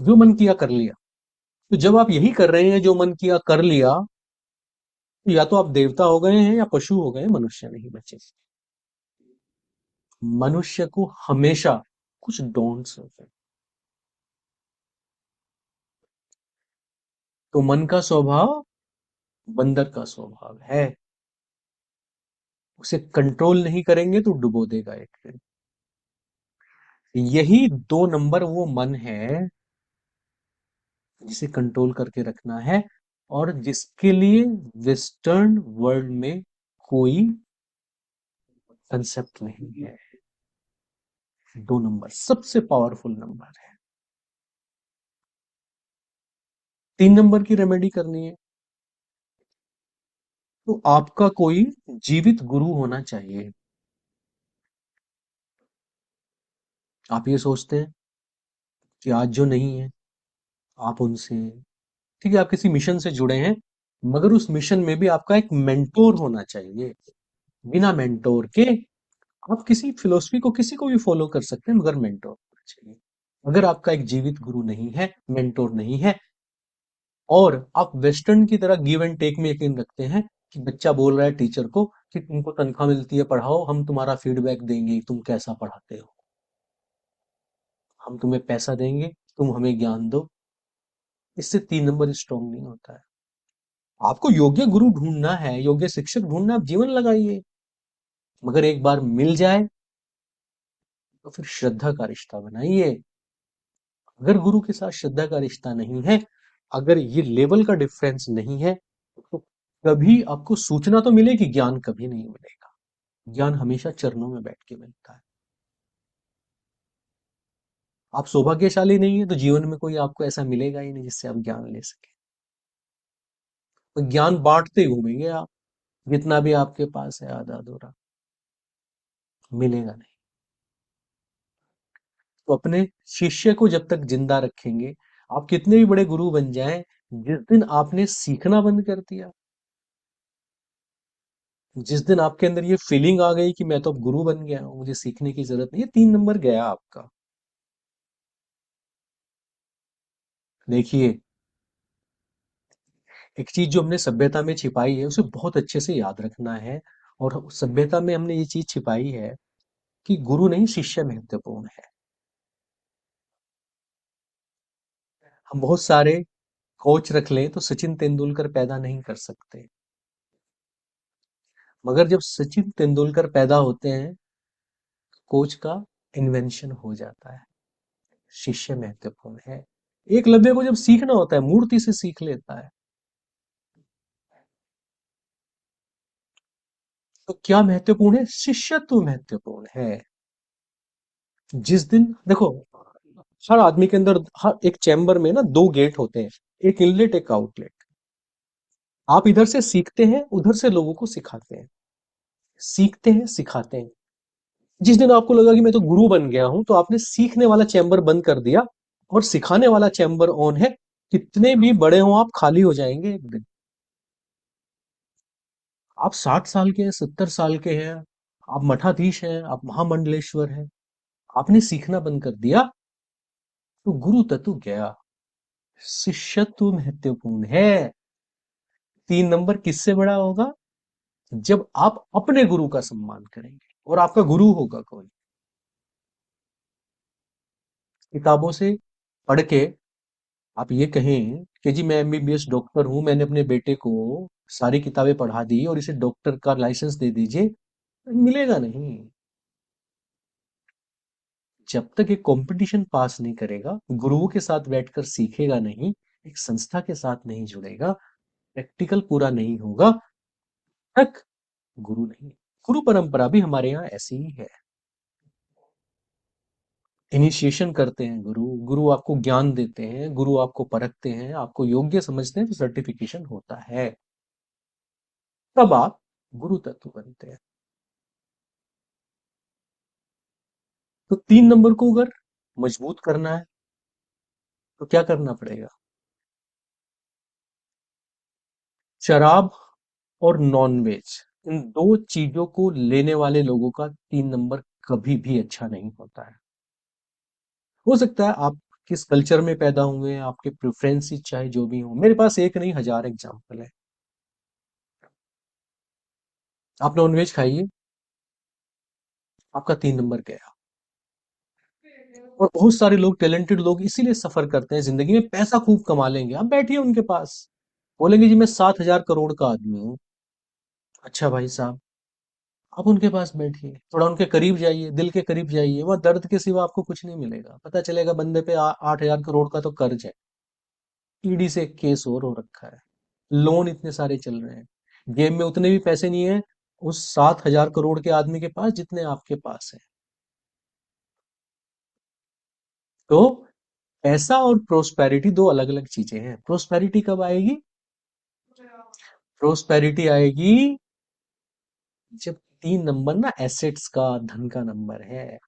जो मन किया कर लिया। तो जब आप यही कर रहे हैं, जो मन किया कर लिया, तो या तो आप देवता हो गए हैं या पशु हो गए, मनुष्य नहीं बचे। मनुष्य को हमेशा कुछ डोंट्स होते हैं। तो मन का स्वभाव बंदर का स्वभाव है। उसे कंट्रोल नहीं करेंगे तो डुबो देगा एक दिन। यही 2 नंबर वो मन है जिसे कंट्रोल करके रखना है, और जिसके लिए वेस्टर्न वर्ल्ड में कोई कंसेप्ट नहीं है। 2 नंबर सबसे पावरफुल नंबर है। 3 नंबर की रेमेडी करनी है, तो आपका कोई जीवित गुरु होना चाहिए। आप ये सोचते हैं कि आज जो नहीं है, आप उनसे, ठीक है, आप किसी मिशन से जुड़े हैं, मगर उस मिशन में भी आपका एक मेंटोर होना चाहिए। बिना मेंटोर के आप किसी फिलोसफी को, किसी को भी फॉलो कर सकते हैं, मगर मेंटोर होना चाहिए। अगर आपका एक जीवित गुरु नहीं है, मेंटोर नहीं है, और आप वेस्टर्न की तरह गिव एंड टेक में यकीन रखते हैं कि बच्चा बोल रहा है टीचर को कि तुमको तनख्वाह मिलती है, पढ़ाओ, हम तुम्हारा फीडबैक देंगे, तुम कैसा पढ़ाते हो, हम तुम्हें पैसा देंगे, तुम हमें ज्ञान दो। इससे 3 नंबर स्ट्रांग नहीं होता है। आपको योग्य गुरु ढूंढना है, योग्य शिक्षक ढूंढना, आप जीवन लगाइए, मगर एक बार मिल जाए तो फिर श्रद्धा का रिश्ता बनाइए। अगर गुरु के साथ श्रद्धा का रिश्ता नहीं है, अगर ये लेवल का डिफरेंस नहीं है, तो कभी आपको सूचना तो मिलेगी, ज्ञान कभी नहीं मिलेगा। ज्ञान हमेशा चरणों में बैठ के मिलता है। आप सौभाग्यशाली नहीं है तो जीवन में कोई आपको ऐसा मिलेगा ही नहीं जिससे आप ज्ञान ले सके। तो ज्ञान बांटते घूमेंगे आप, जितना भी आपके पास है आधा अधूरा, मिलेगा नहीं। तो अपने शिष्य को जब तक जिंदा रखेंगे, आप कितने भी बड़े गुरु बन जाएं, जिस दिन आपने सीखना बंद कर दिया, जिस दिन आपके अंदर ये फीलिंग आ गई कि मैं तो अब गुरु बन गया हूं, मुझे सीखने की जरूरत नहीं है, 3 नंबर गया आपका। देखिए, एक चीज जो हमने सभ्यता में छिपाई है, उसे बहुत अच्छे से याद रखना है। और उस सभ्यता में हमने ये चीज छिपाई है कि गुरु नहीं, शिष्य महत्वपूर्ण है। हम बहुत सारे कोच रख लें तो सचिन तेंदुलकर पैदा नहीं कर सकते, मगर जब सचिन तेंदुलकर पैदा होते हैं, कोच का इन्वेंशन हो जाता है। शिष्य महत्वपूर्ण है। एकलव्य को जब सीखना होता है, मूर्ति से सीख लेता है। तो क्या महत्वपूर्ण है? शिष्यत्व महत्वपूर्ण है। जिस दिन देखो, हर आदमी के अंदर, हर एक चैम्बर में ना 2 गेट होते हैं, एक इनलेट, एक आउटलेट। आप इधर से सीखते हैं, उधर से लोगों को सिखाते हैं, सीखते हैं, सिखाते हैं। जिस दिन आपको लगा कि मैं तो गुरु बन गया हूं, तो आपने सीखने वाला चैम्बर बंद कर दिया और सिखाने वाला चैम्बर ऑन है। कितने भी बड़े हों आप, खाली हो जाएंगे एक दिन। आप 60 साल के हैं, 70 साल के हैं, आप मठाधीश हैं, आप महामंडलेश्वर हैं, आपने सीखना बंद कर दिया, तो गुरु तत्व गया। शिष्यत्व महत्वपूर्ण है। 3 नंबर किससे बड़ा होगा? जब आप अपने गुरु का सम्मान करेंगे और आपका गुरु होगा कोई। किताबों से पढ़ के आप ये कहें कि जी मैं एमबीबीएस डॉक्टर हूं, मैंने अपने बेटे को सारी किताबें पढ़ा दी और इसे डॉक्टर का लाइसेंस दे दीजिए, मिलेगा नहीं। जब तक ये कंपटीशन पास नहीं करेगा, गुरुओं के साथ बैठकर सीखेगा नहीं, एक संस्था के साथ नहीं जुड़ेगा, प्रैक्टिकल पूरा नहीं होगा, तक गुरु नहीं। गुरु परंपरा भी हमारे यहाँ ऐसी ही है। इनिशिएशन करते हैं गुरु, गुरु आपको ज्ञान देते हैं, गुरु आपको परखते हैं, आपको योग्य समझते हैं, तो सर्टिफिकेशन होता है, तब आप गुरु तत्व बनते हैं। तो 3 नंबर को अगर मजबूत करना है तो क्या करना पड़ेगा? शराब और नॉनवेज, इन दो चीजों को लेने वाले लोगों का 3 नंबर कभी भी अच्छा नहीं होता है। हो सकता है आप किस कल्चर में पैदा हुए हैं, आपके प्रेफरेंसेस चाहे जो भी हो, मेरे पास एक नहीं हजार एग्जाम्पल है। आप नॉनवेज खाइए, आपका 3 नंबर गया। और बहुत सारे लोग, टैलेंटेड लोग इसीलिए सफर करते हैं जिंदगी में, पैसा खूब कमा लेंगे, आप बैठिए उनके पास, बोलेंगे जी मैं 7,000 करोड़ का आदमी हूँ। अच्छा भाई साहब, आप उनके पास बैठिए, थोड़ा उनके करीब जाइए, दिल के करीब जाइए, वहां दर्द के सिवा आपको कुछ नहीं मिलेगा। पता चलेगा बंदे पे 8,000 करोड़ का तो कर्ज है, ईडी से एक केस और हो रखा है, लोन इतने सारे चल रहे हैं, जेब में उतने भी पैसे नहीं है उस 7,000 करोड़ के आदमी के पास जितने आपके पास है। तो पैसा और प्रोस्पेरिटी दो अलग अलग चीजें हैं। प्रोस्पेरिटी कब आएगी? प्रोस्पेरिटी आएगी जब 3 नंबर ना एसेट्स का, धन का नंबर है,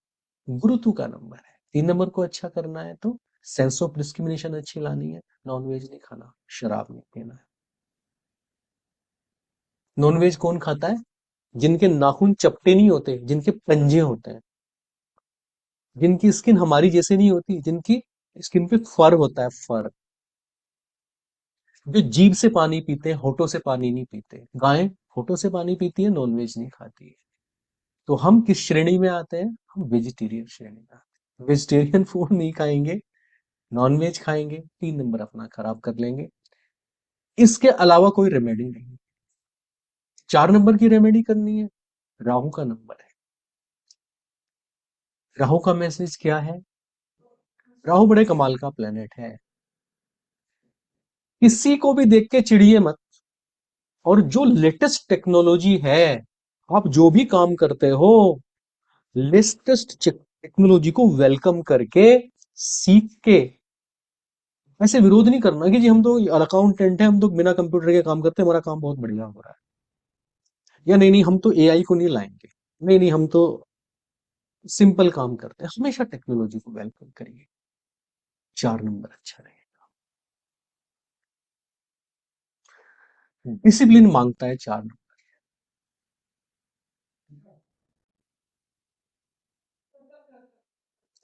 गुरुत्व का नंबर है। 3 नंबर को अच्छा करना है तो सेंस ऑफ डिस्क्रिमिनेशन अच्छी लानी है, नॉनवेज नहीं खाना, शराब नहीं पीना है। नॉनवेज कौन खाता है? जिनके नाखून चपटे नहीं होते, जिनके पंजे होते हैं, जिनकी स्किन हमारी जैसे नहीं होती, जिनकी स्किन पे फर होता है, फर, जो जीभ से पानी पीते हैं, होठों से पानी नहीं पीते। गायें होठों से पानी पीती है, नॉनवेज नहीं खाती है। तो हम किस श्रेणी में आते हैं? हम वेजिटेरियन श्रेणी में आते हैं। वेजिटेरियन फूड नहीं खाएंगे, नॉनवेज खाएंगे, 3 नंबर अपना खराब कर लेंगे। इसके अलावा कोई रेमेडी नहीं। 4 नंबर की रेमेडी करनी है, राहु का नंबर है। राहु का मैसेज क्या है? राहु बड़े कमाल का प्लेनेट है। किसी को भी देख के चिढ़िए मत, और जो लेटेस्ट टेक्नोलॉजी है, आप जो भी काम करते हो, लेटेस्ट टेक्नोलॉजी को वेलकम करके, सीख के, ऐसे विरोध नहीं करना कि जी हम तो अकाउंटेंट हैं, हम तो बिना कंप्यूटर के काम करते हैं, हमारा काम बहुत बढ़िया हो रहा है, या नहीं नहीं हम तो एआई को नहीं लाएंगे, नहीं नहीं हम तो सिंपल काम करते हैं। हमेशा टेक्नोलॉजी को वेलकम करिए, 4 नंबर अच्छा रहेगा। डिसिप्लिन मांगता है 4 नंबर।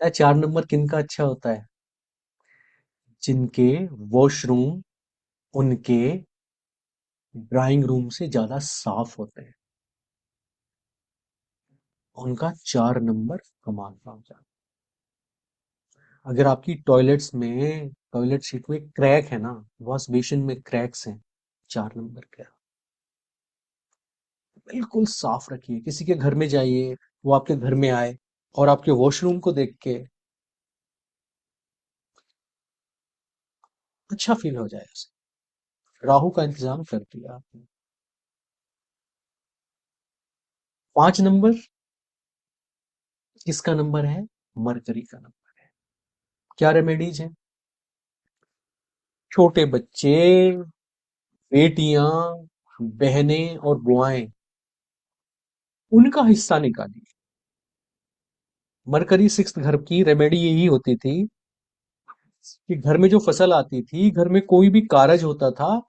4 नंबर किनका अच्छा होता है? जिनके वॉशरूम उनके ड्राइंग रूम से ज्यादा साफ होते हैं, उनका 4 नंबर कमाल का हो जाता है। अगर आपकी टॉयलेट्स में, टॉयलेट सीट में क्रैक है ना, वॉश बेसिन में क्रैक्स हैं, 4 नंबर का। बिल्कुल साफ रखिए, किसी के घर में जाइए, वो आपके घर में आए और आपके वॉशरूम को देख के अच्छा फील हो जाए उसे। राहु का इंतजाम कर दिया आपने। 5 नंबर किसका नंबर है? मरकरी का नंबर है। क्या रेमेडीज है? छोटे बच्चे, बेटियां, बहनें और बुआएं, उनका हिस्सा निकालिए। मरकरी सिक्स्थ घर की रेमेडी यही होती थी कि घर में जो फसल आती थी, घर में कोई भी कारज होता था,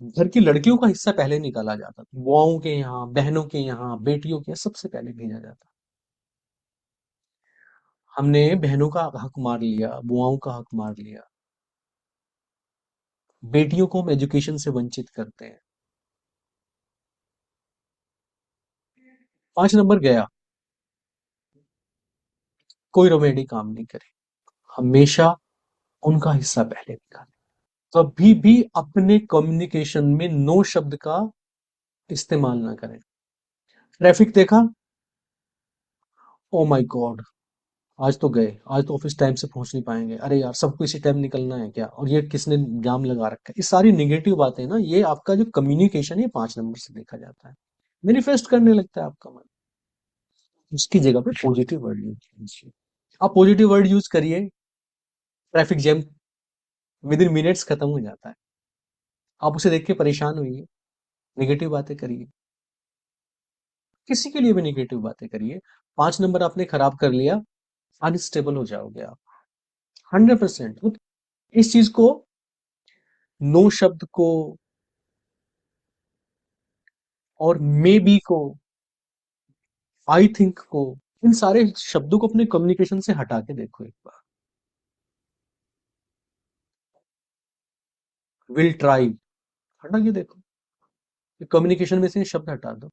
घर की लड़कियों का हिस्सा पहले निकाला जाता था, बुआओं के यहाँ, बहनों के यहाँ, बेटियों के यहाँ, सबसे पहले भेजा जाता। हमने बहनों का हक मार लिया, बुआओं का हक मार लिया, बेटियों को हम एजुकेशन से वंचित करते हैं। 5 नंबर गया, कोई रेमेडी काम नहीं करे। हमेशा उनका हिस्सा पहले निकालें। कभी भी अपने कम्युनिकेशन में नो शब्द का इस्तेमाल ना करें। ट्रैफिक देखा, ओ माय गॉड, आज तो गए, आज तो ऑफिस टाइम से पहुंच नहीं पाएंगे, अरे यार सबको इसी टाइम निकलना है क्या, और ये किसने जाम लगा रखा है, ये सारी नेगेटिव बातें ना, ये आपका जो कम्युनिकेशन है 5 नंबर से देखा जाता है, मैनिफेस्ट करने लगता है आपका मन। उसकी जगह पे पॉजिटिव वर्ड यूज कीजिए। आप पॉजिटिव वर्ड यूज करिए, traffic jam with in minutes खत्म हो जाता है। आप उसे देख के परेशान होइए, नेगेटिव बातें करिए, किसी के लिए भी नेगेटिव बातें करिए, 5 नंबर आपने खराब कर लिया, अनस्टेबल हो जाओगे आप, 100%। इस चीज को, नो शब्द को और मे बी को, आई थिंक को, इन सारे शब्दों को अपने कम्युनिकेशन से हटा के देखो एक बार। विल ट्राई हटा के देखो, कम्युनिकेशन में से ये शब्द हटा दो,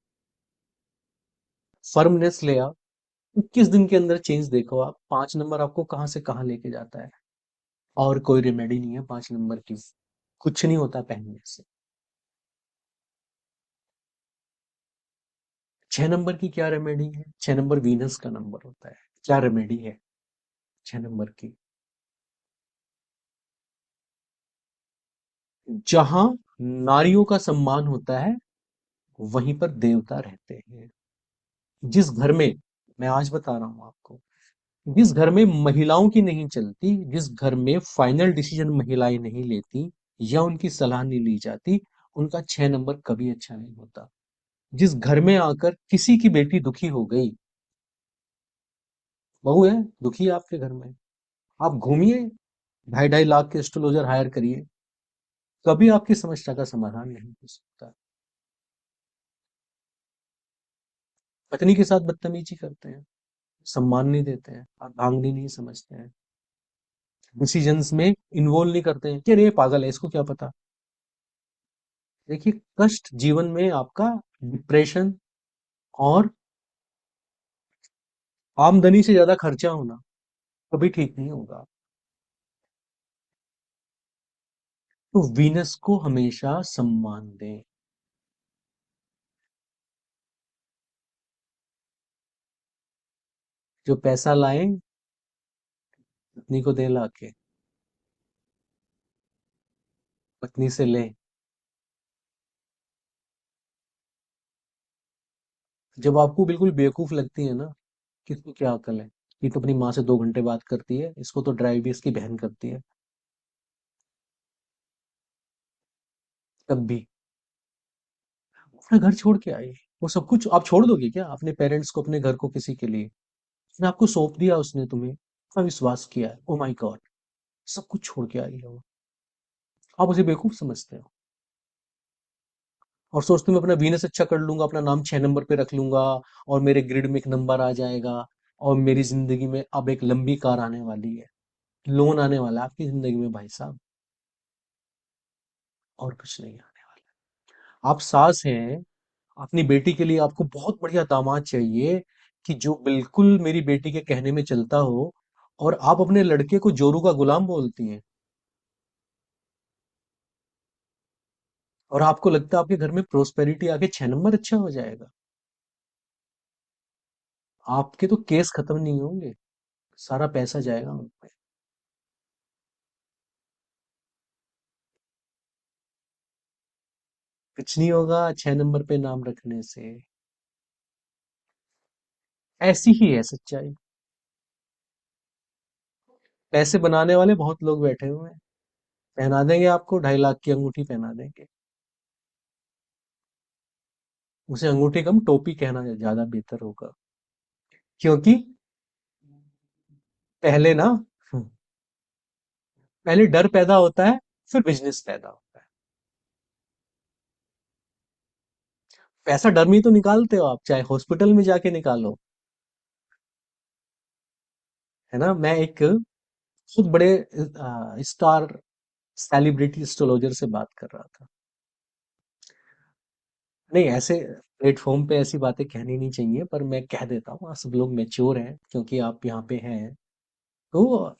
फर्मनेस ले आओ। 21 दिन के अंदर चेंज देखो आप, 5 नंबर आपको कहाँ से कहाँ लेके जाता है। और कोई रेमेडी नहीं है 5 नंबर की, कुछ नहीं होता पहनने से। 6 नंबर की क्या रेमेडी है? 6 नंबर वीनस का नंबर होता है, क्या रेमेडी है 6 नंबर की? जहां नारियों का सम्मान होता है, वहीं पर देवता रहते हैं। जिस घर में, मैं आज बता रहा हूं आपको, जिस घर में महिलाओं की नहीं चलती, जिस घर में फाइनल डिसीजन महिलाएं नहीं लेती या उनकी सलाह नहीं ली जाती, उनका 6 नंबर कभी अच्छा नहीं होता। जिस घर में आकर किसी की बेटी दुखी हो गई, बहू है दुखी है आपके घर में, आप घूमिए, 2.5-2.5 लाख के एस्ट्रोलॉजर हायर करिए, कभी आपकी समस्या का समाधान नहीं हो सकता। पत्नी के साथ बदतमीजी करते हैं, सम्मान नहीं देते हैं, अर्धांगिनी नहीं समझते हैं, डिसीजंस में इन्वॉल्व नहीं करते हैं कि अरे ये पागल है इसको क्या पता। देखिए, कष्ट जीवन में आपका, डिप्रेशन और आमदनी से ज्यादा खर्चा होना कभी ठीक नहीं होगा। तो वीनस को हमेशा सम्मान दें। जो पैसा लाएं, पत्नी को दे लाके, पत्नी से लें। जब आपको बिल्कुल बेवकूफ लगती है ना, कि इसको क्या अकल है, ये तो अपनी माँ से 2 घंटे बात करती है, इसको तो ड्राइव भी इसकी बहन करती है, तब भी अपना घर छोड़ के आई। वो सब कुछ आप छोड़ दोगे क्या, अपने पेरेंट्स को, अपने घर को, किसी के लिए? उसने आपको सौंप दिया, उसने तुम्हें इतना विश्वास किया है, ओ माय गॉड, सब कुछ छोड़ के आई है वो। आप उसे बेवकूफ समझते हो और सोचते हो मैं अपना वीनस अच्छा कर लूंगा, अपना नाम 6 नंबर पे रख लूंगा, और मेरे ग्रिड में एक नंबर आ जाएगा, और मेरी जिंदगी में अब एक लंबी कार आने वाली है, लोन आने वाला है आपकी जिंदगी में भाई साहब, और कुछ नहीं आने वाला। आप सास हैं, अपनी बेटी के लिए आपको बहुत बढ़िया दामाद चाहिए, कि जो बिल्कुल मेरी बेटी के कहने में चलता हो, और आप अपने लड़के को जोरू का गुलाम बोलती हैं, और आपको लगता है आपके घर में प्रोस्पेरिटी आके 6 नंबर अच्छा हो जाएगा। आपके तो केस खत्म नहीं होंगे, सारा पैसा जाएगा उन पे। कुछ नहीं होगा 6 नंबर पे नाम रखने से। ऐसी ही है सच्चाई। पैसे बनाने वाले बहुत लोग बैठे हुए हैं, पहना देंगे आपको, 2.5 लाख की अंगूठी पहना देंगे। उसे अंगूठी कम टोपी कहना ज्यादा बेहतर होगा, क्योंकि पहले ना, पहले डर पैदा होता है, फिर बिजनेस पैदा होता है। पैसा डर में ही तो निकालते हो आप, चाहे हॉस्पिटल में जाके निकालो, है ना। मैं एक खुद बड़े स्टार सेलिब्रिटी एस्ट्रोलॉजर से बात कर रहा था। नहीं, ऐसे प्लेटफॉर्म पे ऐसी बातें कहनी नहीं चाहिए, पर मैं कह देता हूँ, आप सब लोग मैच्योर हैं क्योंकि आप यहाँ पे हैं। तो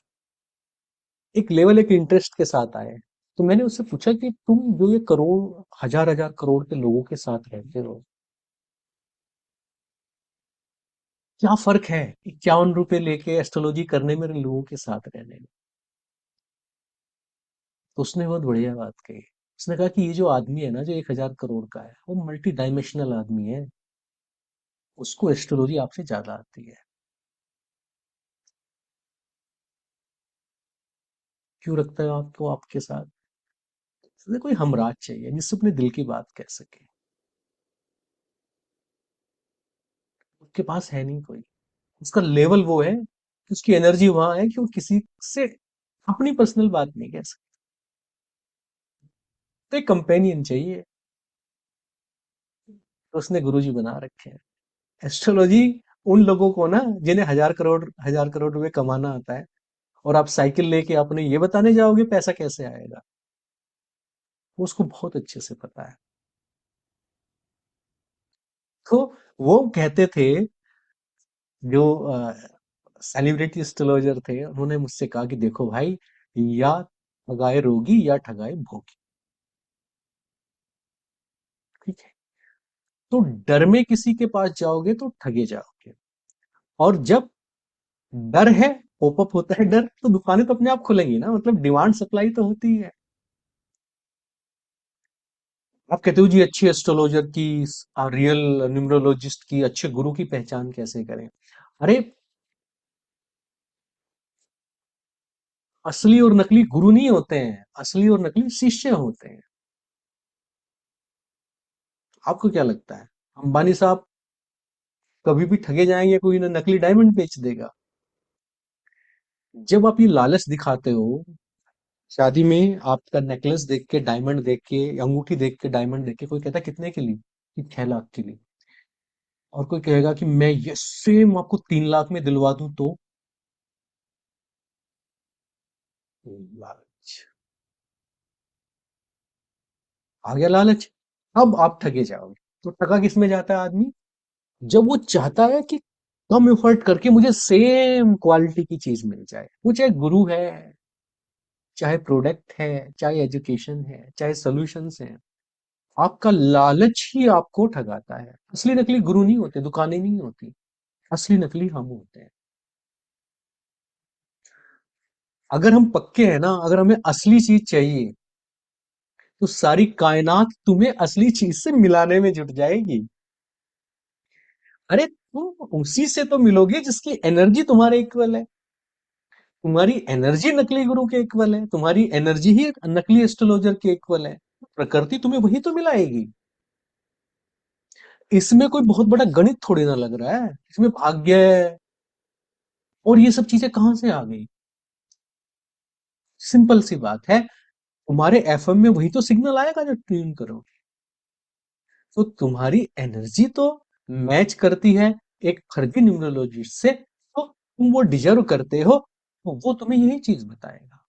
एक लेवल एक इंटरेस्ट के साथ आए। तो मैंने उससे पूछा कि तुम जो ये करोड़ हजार हजार करोड़ के लोगों के साथ रहते हो, क्या फर्क है 51 रुपए लेके एस्ट्रोलॉजी करने में और इन लोगों के साथ रहने में? तो उसने बहुत बढ़िया बात कही। उसने कहा कि ये जो आदमी है ना, जो 1,000 करोड़ का है, वो मल्टी डायमेंशनल आदमी है। उसको एस्ट्रोलॉजी आपसे ज्यादा आती है। क्यों रखता है आपको आपके साथ? उसने कोई हमराज चाहिए जिससे अपने दिल की बात कह सके। उसके पास है नहीं कोई। उसका लेवल वो है कि उसकी एनर्जी वहां है कि वो किसी से अपनी पर्सनल बात नहीं कह सकता। तो एक कंपेनियन चाहिए। तो उसने गुरुजी बना रखे हैं। एस्ट्रोलॉजी उन लोगों को ना, जिन्हें हजार करोड़ रुपए कमाना आता है, और आप साइकिल लेके अपने ये बताने जाओगे पैसा कैसे आएगा, वो उसको बहुत अच्छे से पता है। तो वो कहते थे, जो सेलिब्रिटी एस्ट्रोलॉजर थे, उन्होंने मुझसे कहा कि देखो भाई, या ठगाए रोगी या ठगाए भोगी। ठीक है? तो डर में किसी के पास जाओगे तो ठगे जाओगे। और जब डर है, पॉपअप होता है डर, तो दुकानें तो अपने आप खुलेंगी ना। मतलब डिमांड सप्लाई तो होती है। आप कहते हो जी अच्छी एस्ट्रोलॉजर की, रियल न्यूमरोलॉजिस्ट की, अच्छे गुरु की पहचान कैसे करें? अरे, असली और नकली गुरु नहीं होते हैं, असली और नकली शिष्य होते हैं। आपको क्या लगता है अंबानी साहब कभी भी ठगे जाएंगे? कोई ना नकली डायमंड बेच देगा। जब आप ये लालच दिखाते हो, शादी में आपका नेकलेस देख के, डायमंड देख के, अंगूठी देख के, डायमंड देख के, कोई कहता है कितने के लिए, कि 6 लाख के लिए। और कोई कहेगा कि मैं ये सेम आपको 3 लाख में दिलवा दूं तो। लालच। आ गया लालच। अब आप ठगे जाओगे। तो ठगा किस में जाता है आदमी? जब वो चाहता है कि कम एफर्ट करके मुझे सेम क्वालिटी की चीज मिल जाए। वो चाहे गुरु है, चाहे प्रोडक्ट है, चाहे एजुकेशन है, चाहे सॉल्यूशंस है। आपका लालच ही आपको ठगाता है। असली नकली गुरु नहीं होते, दुकानें नहीं होती। असली नकली हम होते हैं। अगर हम पक्के हैं ना, अगर हमें असली चीज चाहिए, तो सारी कायनात तुम्हें असली चीज से मिलाने में जुट जाएगी। अरे, तुम उसी से तो मिलोगे जिसकी एनर्जी तुम्हारे इक्वल है। तुम्हारी एनर्जी नकली गुरु के इक्वल है, तुम्हारी एनर्जी ही नकली एस्ट्रोलॉजर के इक्वल है। प्रकृति तुम्हें वही तो मिलाएगी। इसमें कोई बहुत बड़ा गणित थोड़ी ना लग रहा है। इसमें भाग्य और ये सब चीजें कहाँ से आ गई? सिंपल सी बात है। तुम्हारे एफएम में वही तो सिग्नल आएगा जो ट्यून करो। तो तुम्हारी एनर्जी तो मैच करती है एक फर्जी न्यूमरोलॉजिस्ट से, तो तुम वो डिजर्व करते हो, तो वो तुम्हें यही चीज बताएगा।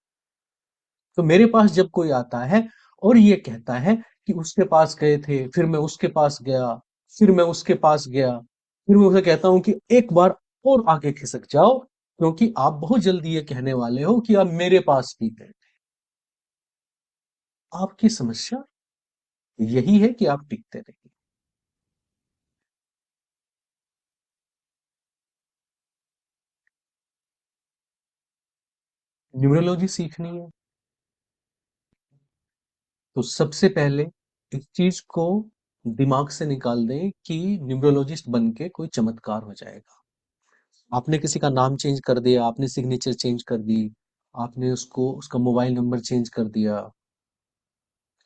तो मेरे पास जब कोई आता है और ये कहता है कि उसके पास गए थे, फिर मैं उसके पास गया, फिर मैं उसके पास गया, फिर मैं उसे कहता हूं कि एक बार और आगे खिसक जाओ, क्योंकि आप बहुत जल्दी ये कहने वाले हो कि आप मेरे पास भी गए। आपकी समस्या यही है कि आप टिकते नहीं। न्यूमरोलॉजी सीखनी है, तो सबसे पहले इस चीज को दिमाग से निकाल दें कि न्यूमरोलॉजिस्ट बन के कोई चमत्कार हो जाएगा। आपने किसी का नाम चेंज कर दिया, आपने सिग्नेचर चेंज कर दी, आपने उसको उसका मोबाइल नंबर चेंज कर दिया,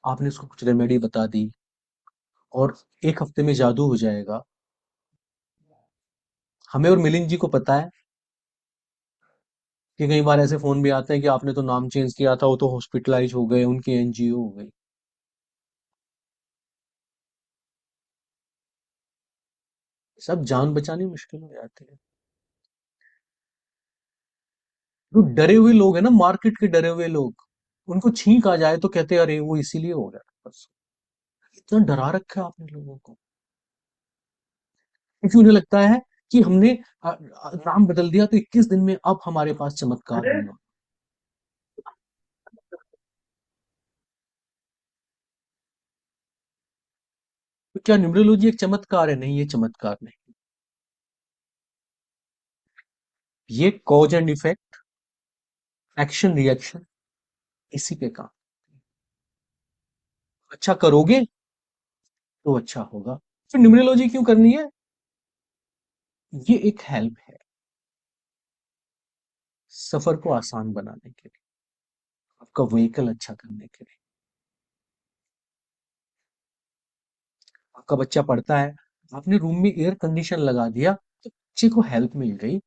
आपने उसको कुछ रेमेडी बता दी, और 1 हफ्ते में जादू हो जाएगा। हमें और मिलिंद जी को पता है कि कई बार ऐसे फोन भी आते हैं कि आपने तो नाम चेंज किया था, वो तो हॉस्पिटलाइज हो गए, उनकी एनजीओ हो गई। सब जान बचानी मुश्किल हो जाती है। जो डरे हुए लोग हैं ना, मार्केट के डरे हुए लोग, उनको छींक आ जाए तो कहते हैं अरे वो इसीलिए हो रहा है बस। इतना डरा रखा है आपने लोगों को, क्योंकि उन्हें लगता है कि हमने नाम बदल दिया तो 21 दिन में अब हमारे पास चमत्कार होगा। तो क्या न्यूमरोलॉजी एक चमत्कार है? नहीं, ये चमत्कार नहीं। ये cause and effect, action reaction, इसी पे काम। अच्छा करोगे तो अच्छा होगा। फिर न्यूमरोलॉजी क्यों करनी है? ये एक हेल्प है सफर को आसान बनाने के लिए, आपका व्हीकल अच्छा करने के लिए। आपका बच्चा पढ़ता है, आपने रूम में एयर कंडीशन लगा दिया तो बच्चे को हेल्प मिल गई।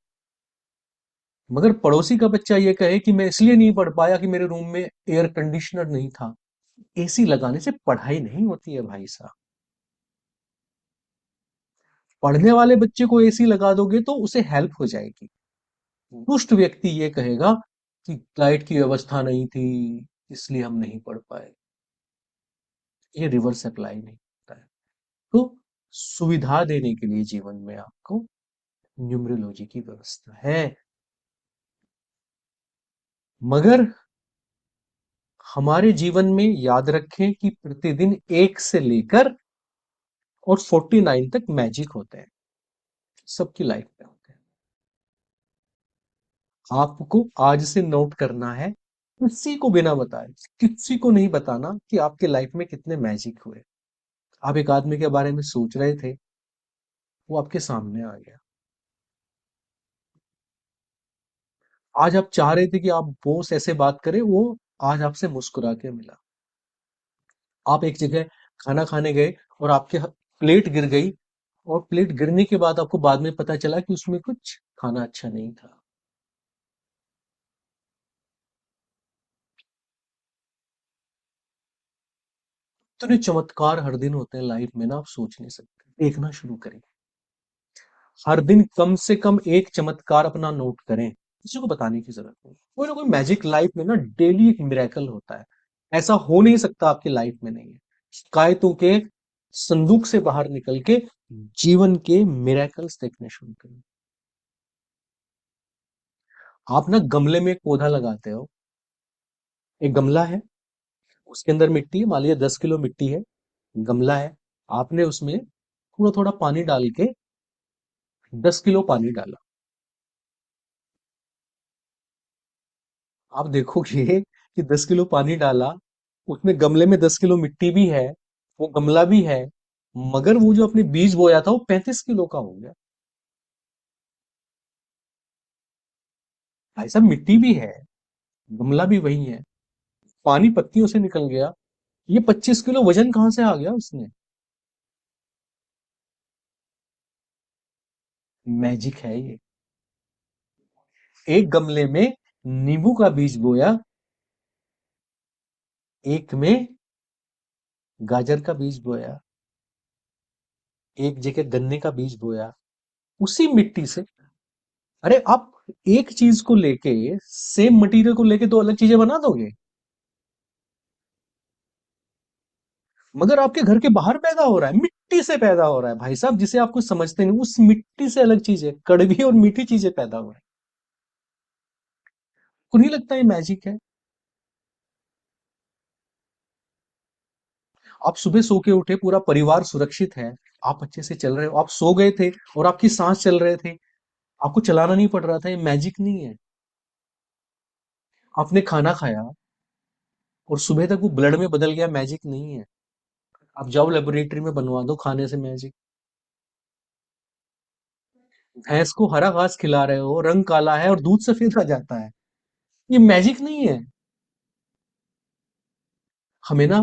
मगर पड़ोसी का बच्चा ये कहे कि मैं इसलिए नहीं पढ़ पाया कि मेरे रूम में एयर कंडीशनर नहीं था। एसी लगाने से पढ़ाई नहीं होती है भाई साहब। पढ़ने वाले बच्चे को एसी लगा दोगे तो उसे हेल्प हो जाएगी। दुष्ट व्यक्ति ये कहेगा कि लाइट की व्यवस्था नहीं थी, इसलिए हम नहीं पढ़ पाए। ये रिवर्स अप्लाई नहीं होता है। तो सुविधा देने के लिए जीवन में आपको न्यूमरोलॉजी की व्यवस्था है। मगर हमारे जीवन में याद रखें कि प्रतिदिन 1 से लेकर और 49 तक मैजिक होते हैं, सबकी लाइफ में होते हैं। आपको आज से नोट करना है, किसी को बिना बताए, किसी को नहीं बताना कि आपके लाइफ में कितने मैजिक हुए। आप एक आदमी के बारे में सोच रहे थे, वो आपके सामने आ गया। आज आप चाह रहे थे कि आप बॉस ऐसे बात करें, वो आज आपसे मुस्कुरा के मिला। आप एक जगह खाना खाने गए और आपके प्लेट गिर गई, और प्लेट गिरने के बाद आपको बाद में पता चला कि उसमें कुछ खाना अच्छा नहीं था। इतने चमत्कार हर दिन होते हैं लाइफ में ना, आप सोच नहीं सकते। देखना शुरू करें, हर दिन कम से कम एक चमत्कार अपना नोट करें, किसी को बताने की जरूरत नहीं। कोई ना कोई मैजिक लाइफ में ना डेली एक मिरेकल होता है। ऐसा हो नहीं सकता आपकी लाइफ में नहीं है। शिकायतों के संदूक से बाहर निकल के जीवन के मिरेकल्स देखने शुरू करें। आप ना गमले में एक पौधा लगाते हो, एक गमला है, उसके अंदर मिट्टी है, मान लीजिए 10 किलो मिट्टी है, गमला है, आपने उसमें थोड़ा थोड़ा पानी डाल के 10 किलो पानी डाला। आप देखोगे कि 10 किलो पानी डाला, उसमें गमले में 10 किलो मिट्टी भी है, वो गमला भी है, मगर वो जो अपने बीज बोया था वो 35 किलो का हो गया। भाई साहब मिट्टी भी है, गमला भी वही है, पानी पत्तियों से निकल गया, ये 25 किलो वजन कहाँ से आ गया उसमें? मैजिक है ये। एक गमले में नींबू का बीज बोया, एक में गाजर का बीज बोया, एक जगह गन्ने का बीज बोया, उसी मिट्टी से। अरे आप एक चीज को लेके, सेम मटेरियल को लेके दो अलग चीजें बना दोगे? मगर आपके घर के बाहर पैदा हो रहा है, मिट्टी से पैदा हो रहा है भाई साहब, जिसे आप कुछ समझते नहीं, उस मिट्टी से अलग चीजें, कड़वी और मीठी चीजें पैदा हो रही है। को नहीं लगता ये मैजिक है? आप सुबह सो के उठे, पूरा परिवार सुरक्षित है, आप अच्छे से चल रहे हो, आप सो गए थे और आपकी सांस चल रहे थे, आपको चलाना नहीं पड़ रहा था, ये मैजिक नहीं है? आपने खाना खाया और सुबह तक वो ब्लड में बदल गया, मैजिक नहीं है? आप जाओ लेबोरेटरी में बनवा दो खाने से मैजिक। भैंस को हरा घास खिला रहे हो, रंग काला है और दूध सफेद आ जाता है, ये मैजिक नहीं है? हमें ना,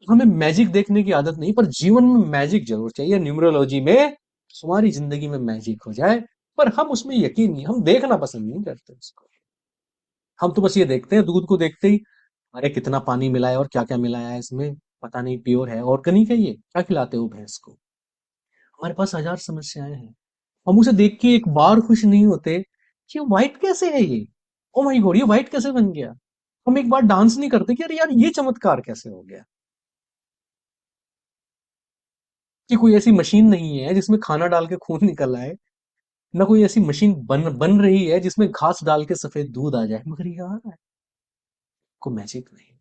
हमें मैजिक देखने की आदत नहीं, पर जीवन में मैजिक जरूर चाहिए। न्यूमरोलॉजी में हमारी जिंदगी में मैजिक हो जाए, पर हम उसमें यकीन नहीं, हम देखना पसंद नहीं करते उसको। हम तो बस ये देखते हैं, दूध को देखते ही अरे कितना पानी मिलाया और क्या क्या मिलाया है इसमें, पता नहीं प्योर है ऑर्गेनिक है, ये क्या खिलाते हो भैंस को? हमारे पास हजार समस्याएं हैं। हम उसे देख के एक बार खुश नहीं होते कि व्हाइट कैसे है ये, ओ माय गॉड ये व्हाइट कैसे बन गया। हम एक बार डांस नहीं करते कि अरे यार ये चमत्कार कैसे हो गया। कि कोई ऐसी मशीन नहीं है जिसमें खाना डाल के खून निकल आए, ना कोई ऐसी मशीन बन बन रही है जिसमें घास डाल के सफेद दूध आ जाए, मगर यार को मैजिक नहीं।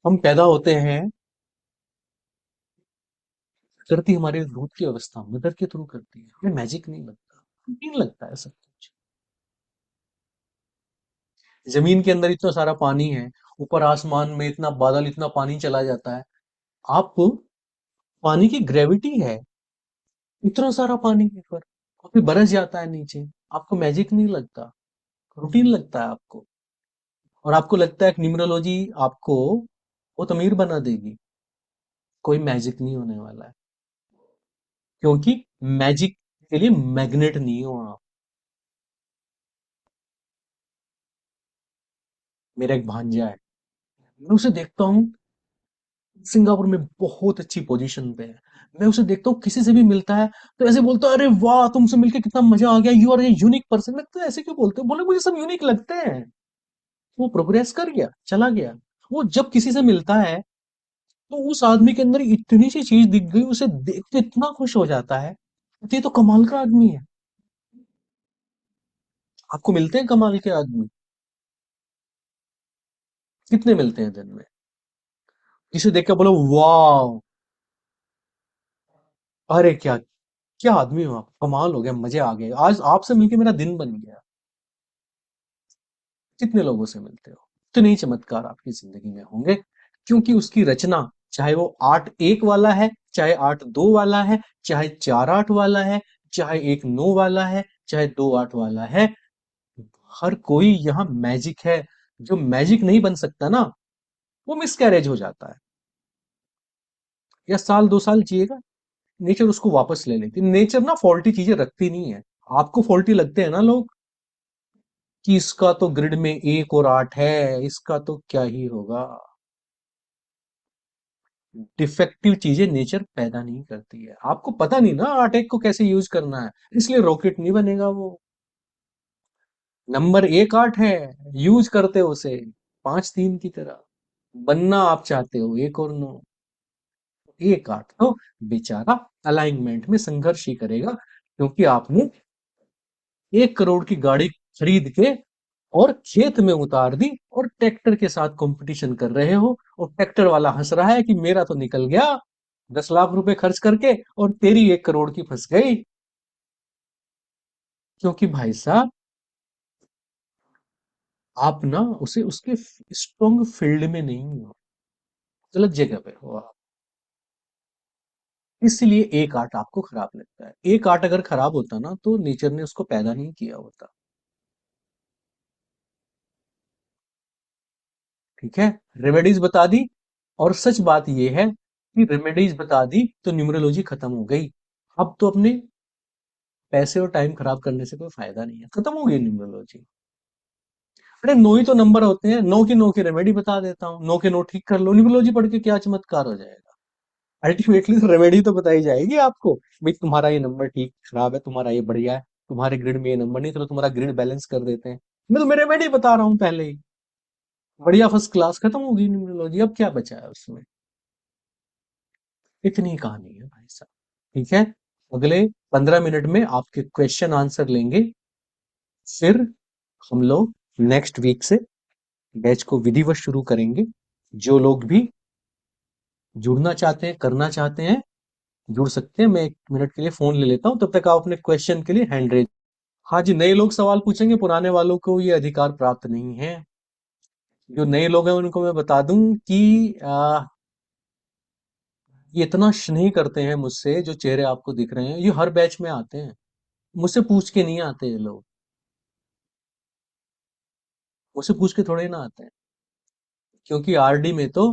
हम पैदा होते हैं, करती हमारी रूट की अवस्था मदर के थ्रू करती है, हमें मैजिक नहीं लगता, रूटीन लगता है सब कुछ। जमीन के अंदर इतना सारा पानी है, ऊपर आसमान में इतना बादल, इतना पानी चला जाता है। आप, पानी की ग्रेविटी है, इतना सारा पानी है पर कभी बरस जाता है नीचे, आपको मैजिक नहीं लगता, रूटीन लगता है आपको। और आपको लगता है कि न्यूमरोलॉजी आपको बहुत अमीर बना देगी, कोई मैजिक नहीं होने वाला है, क्योंकि मैजिक के लिए मैग्नेट नहीं हो आप। मेरा एक भांजा है, मैं उसे देखता हूँ, सिंगापुर में बहुत अच्छी पोजीशन पे है, मैं उसे देखता हूँ किसी से भी मिलता है तो ऐसे बोलता है, अरे वाह तुमसे मिलके कितना मजा आ गया, you are a unique person. मैं तो ऐसे क्यों बोलते हो, बोले मुझे सब यूनिक लगते हैं। वो प्रोग्रेस कर गया, चला गया। वो जब किसी से मिलता है तो उस आदमी के अंदर इतनी सी चीज दिख गई, उसे देख के इतना खुश हो जाता है, ये तो कमाल का आदमी है। आपको मिलते हैं कमाल के आदमी? कितने मिलते हैं दिन में? जिसे देख के बोलो वाह, अरे क्या, क्या आदमी हो आप, कमाल हो गया, मजे आ गए, आज आपसे मिलके मेरा दिन बन गया। कितने लोगों से मिलते हो, इतने ही चमत्कार आपकी जिंदगी में होंगे, क्योंकि उसकी रचना, चाहे वो 8-1 वाला है, चाहे 8-2 वाला है, चाहे 4-8 वाला है, चाहे 1-9 वाला है, चाहे 2-8 वाला है, हर कोई यहाँ मैजिक है। जो मैजिक नहीं बन सकता ना, वो मिसकैरेज हो जाता है, या साल 2 साल जिएगा, नेचर उसको वापस ले लेती है। नेचर ना फॉल्टी चीजें रखती नहीं है। आपको फॉल्टी लगते हैं ना लोग, कि इसका तो ग्रिड में 1 और 8 है, इसका तो क्या ही होगा। डिफेक्टिव चीजें नेचर पैदा नहीं करती है, आपको पता नहीं ना 8-1 को कैसे यूज करना है, इसलिए रॉकेट नहीं बनेगा वो। नंबर 1-8 है, यूज करते हो उसे 5-3 की तरह। बनना आप चाहते हो 1 और 9, 1-8 तो बेचारा अलाइनमेंट में संघर्ष ही करेगा, क्योंकि आपने 1 करोड़ की गाड़ी खरीद के और खेत में उतार दी, और ट्रैक्टर के साथ कंपटीशन कर रहे हो, और ट्रैक्टर वाला हंस रहा है कि मेरा तो निकल गया 10 लाख रुपए खर्च करके, और तेरी 1 करोड़ की फंस गई। क्योंकि भाई साहब, आप ना उसे उसके स्ट्रॉन्ग फील्ड में नहीं हो, गलत जगह पे हो आप, इसलिए 1-8 आपको खराब लगता है। 1-8 अगर खराब होता ना, तो नेचर ने उसको पैदा नहीं किया होता। ठीक है, रेमेडीज बता दी, और सच बात यह है कि रेमेडीज बता दी तो न्यूमरोलॉजी खत्म हो गई। अब तो अपने पैसे और टाइम खराब करने से कोई फायदा नहीं है, खत्म हो गई न्यूमरोलॉजी। अरे 9 ही तो नंबर होते हैं, 9 की रेमेडी बता देता हूँ, 9 के 9 ठीक कर लो, न्यूमरोलॉजी पढ़ के क्या चमत्कार हो जाएगा। अल्टीमेटली तो रेमेडी तो बताई जाएगी आपको, भाई तुम्हारा ये नंबर ठीक खराब है, तुम्हारा ये बढ़िया है, तुम्हारे ग्रिड में ये नंबर नहीं, चलो तुम्हारा ग्रिड बैलेंस कर देते हैं। मैं तुम्हें रेमेडी बता रहा हूँ पहले ही, बढ़िया फर्स्ट क्लास, खत्म होगी न्यूमरोलॉजी, अब क्या बचा है उसमें। इतनी ही कहानी है भाई साहब। ठीक है, अगले 15 मिनट में आपके क्वेश्चन आंसर लेंगे, फिर हम लोग नेक्स्ट वीक से बैच को विधिवत शुरू करेंगे। जो लोग भी जुड़ना चाहते हैं, करना चाहते हैं, जुड़ सकते हैं। मैं 1 मिनट के लिए फोन ले लेता हूं, तब तक आप अपने क्वेश्चन के लिए हैंड रेज। हाँ जी, नए लोग सवाल पूछेंगे, पुराने वालों को ये अधिकार प्राप्त नहीं है। जो नए लोग हैं उनको मैं बता दूं कि ये इतना स्नेह करते हैं मुझसे, जो चेहरे आपको दिख रहे हैं ये हर बैच में आते हैं, मुझसे पूछ के नहीं आते ये लोग, मुझसे पूछ के थोड़े ना आते हैं। क्योंकि आरडी में तो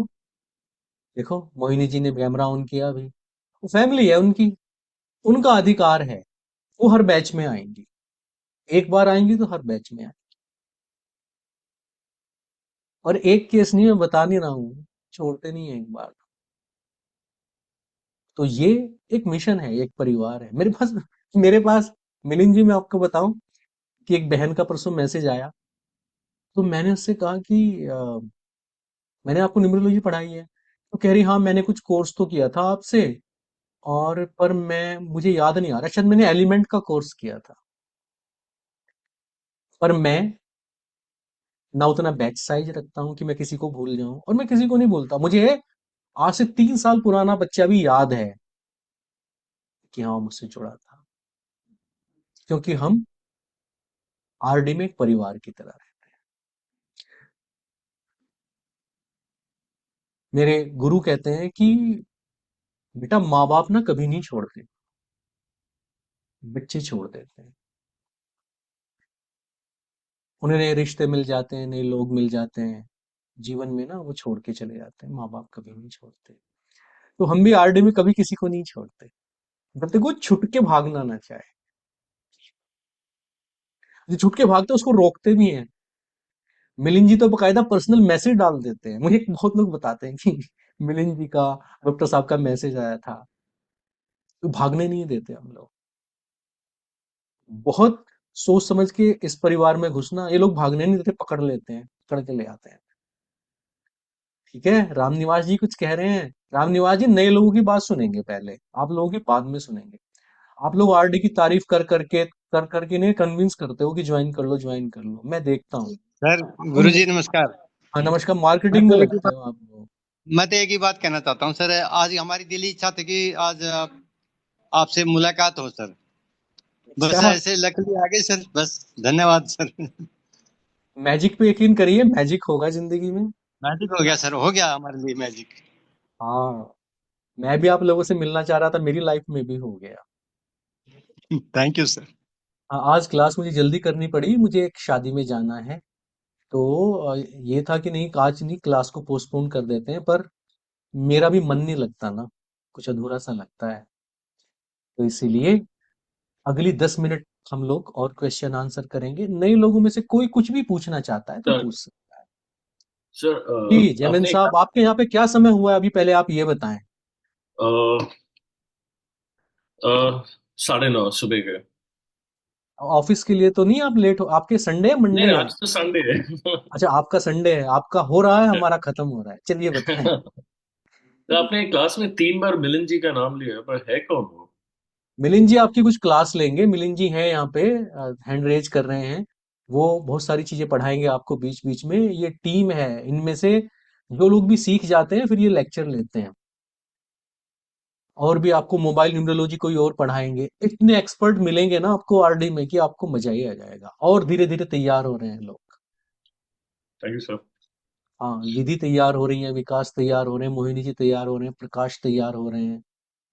देखो, मोहिनी जी ने कैमरा ऑन किया अभी, फैमिली है उनकी, उनका अधिकार है, वो हर बैच में आएंगी, एक बार आएंगी तो हर बैच में आएंगी। और एक केस नहीं, मैं बता नहीं रहा हूँ, छोड़ते नहीं है एक बार। तो ये एक मिशन है, एक परिवार है मेरे पास मिलिंद जी, मैं आपको बताऊं कि एक बहन का परसों मैसेज आया, तो मैंने उससे कहा कि मैंने आपको न्यूमरोलॉजी पढ़ाई है, तो कह रही हाँ मैंने कुछ कोर्स तो किया था आपसे, और पर मैं, मुझे याद नहीं आ रहा, शायद मैंने एलिमेंट का कोर्स किया था, पर मैं ना उतना बैच साइज रखता हूँ कि मैं किसी को भूल जाऊं, और मैं किसी को नहीं भूलता। मुझे आज से 3 साल पुराना बच्चा भी याद है कि हाँ मुझसे जुड़ा था, क्योंकि हम आरडी में एक परिवार की तरह रहे। मेरे गुरु कहते हैं कि बेटा, माँ बाप ना कभी नहीं छोड़ते, बच्चे छोड़ देते हैं। उन्हें नए रिश्ते मिल जाते हैं, नए लोग मिल जाते हैं जीवन में ना, वो छोड़ के चले जाते हैं। माँ बाप कभी नहीं छोड़ते। तो हम भी आरडी में कभी किसी को नहीं छोड़ते, जब तक वो छुट के भागना ना चाहे। जो छुट के भागते हैं उसको रोकते भी हैं। मिलिंद जी तो बकायदा पर्सनल मैसेज डाल देते हैं। मुझे बहुत लोग बताते हैं कि मिलिंद जी का, डॉक्टर साहब का मैसेज आया था। तो भागने नहीं देते हम लोग। बहुत सोच समझ के इस परिवार में घुसना, ये लोग भागने नहीं देते, पकड़ लेते हैं, पकड़ के ले आते हैं। ठीक है, रामनिवास जी कुछ कह रहे हैं। रामनिवास जी, नए लोगों की बात सुनेंगे पहले, आप लोगों की बाद में सुनेंगे। आप लोग आरडी की तारीफ कर करके नहीं कन्विंस करते हो कि ज्वाइन कर लो, ज्वाइन कर लो। मैं देखता हूँ सर, तुम। गुरुजी नमस्कार। हाँ नमस्कार, मैं मार्केटिंग में तो एक ही लगते बात हो आप लोग। मैं तो एक ही बात कहना चाहता हूँ सर। आज हमारी दिली इच्छा थी कि आज आपसे मुलाकात हो सर। बस अच्छा, ऐसे लकली आ गई सर, बस। धन्यवाद सर। मैजिक पे यकीन करिए, मैजिक होगा जिंदगी में। मैजिक हो गया सर, हो गया हमारे लिए मैजिक। हाँ, मैं भी आप लोगों से मिलना चाह रहा था, मेरी लाइफ में भी हो गया। Thank you sir. हाँ, आज क्लास मुझे जल्दी करनी पड़ी, मुझे एक शादी में जाना है। तो ये था कि नहीं, आज नहीं, क्लास को पोस्टपोन कर देते हैं, पर मेरा भी मन नहीं लगता ना, कुछ अधूरा सा लगता है। तो इसीलिए अगली 10 मिनट हम लोग और क्वेश्चन आंसर करेंगे। नए लोगों में से कोई कुछ भी पूछना चाहता है तो सर पूछ सकता है। सर जी जयमन आपने साहब, आपके यहाँ पे क्या समय हुआ है अभी, पहले आप ये बताएं। अ, 9:30 सुबह के। ऑफिस के लिए तो नहीं आप लेट हो? आपके संडे है, नहीं मंडे नहीं, है? आज तो संडे है। अच्छा, आपका संडे है, आपका हो रहा है, हमारा खत्म हो रहा है। चलिए बताएं। तो आपने क्लास में 3 बार मिलन जी का नाम लिया है, पर है कौन वो? मिलिंद जी आपकी कुछ क्लास लेंगे, मिलिंद जी हैं यहाँ पे, हैंड रेज कर रहे हैं। वो बहुत सारी चीजें पढ़ाएंगे आपको बीच बीच में। ये टीम है, इनमें से जो लोग भी सीख जाते हैं फिर ये लेक्चर लेते हैं। और भी आपको मोबाइल न्यूमरोलॉजी कोई और पढ़ाएंगे। इतने एक्सपर्ट मिलेंगे ना आपको आरडी में कि आपको मजा ही आ जाएगा। और धीरे धीरे तैयार हो रहे हैं लोग। Thank you sir. हाँ, विधि तैयार हो रही है, विकास तैयार हो रहे हैं, मोहिनी जी तैयार हो रहे हैं, प्रकाश तैयार हो रहे हैं,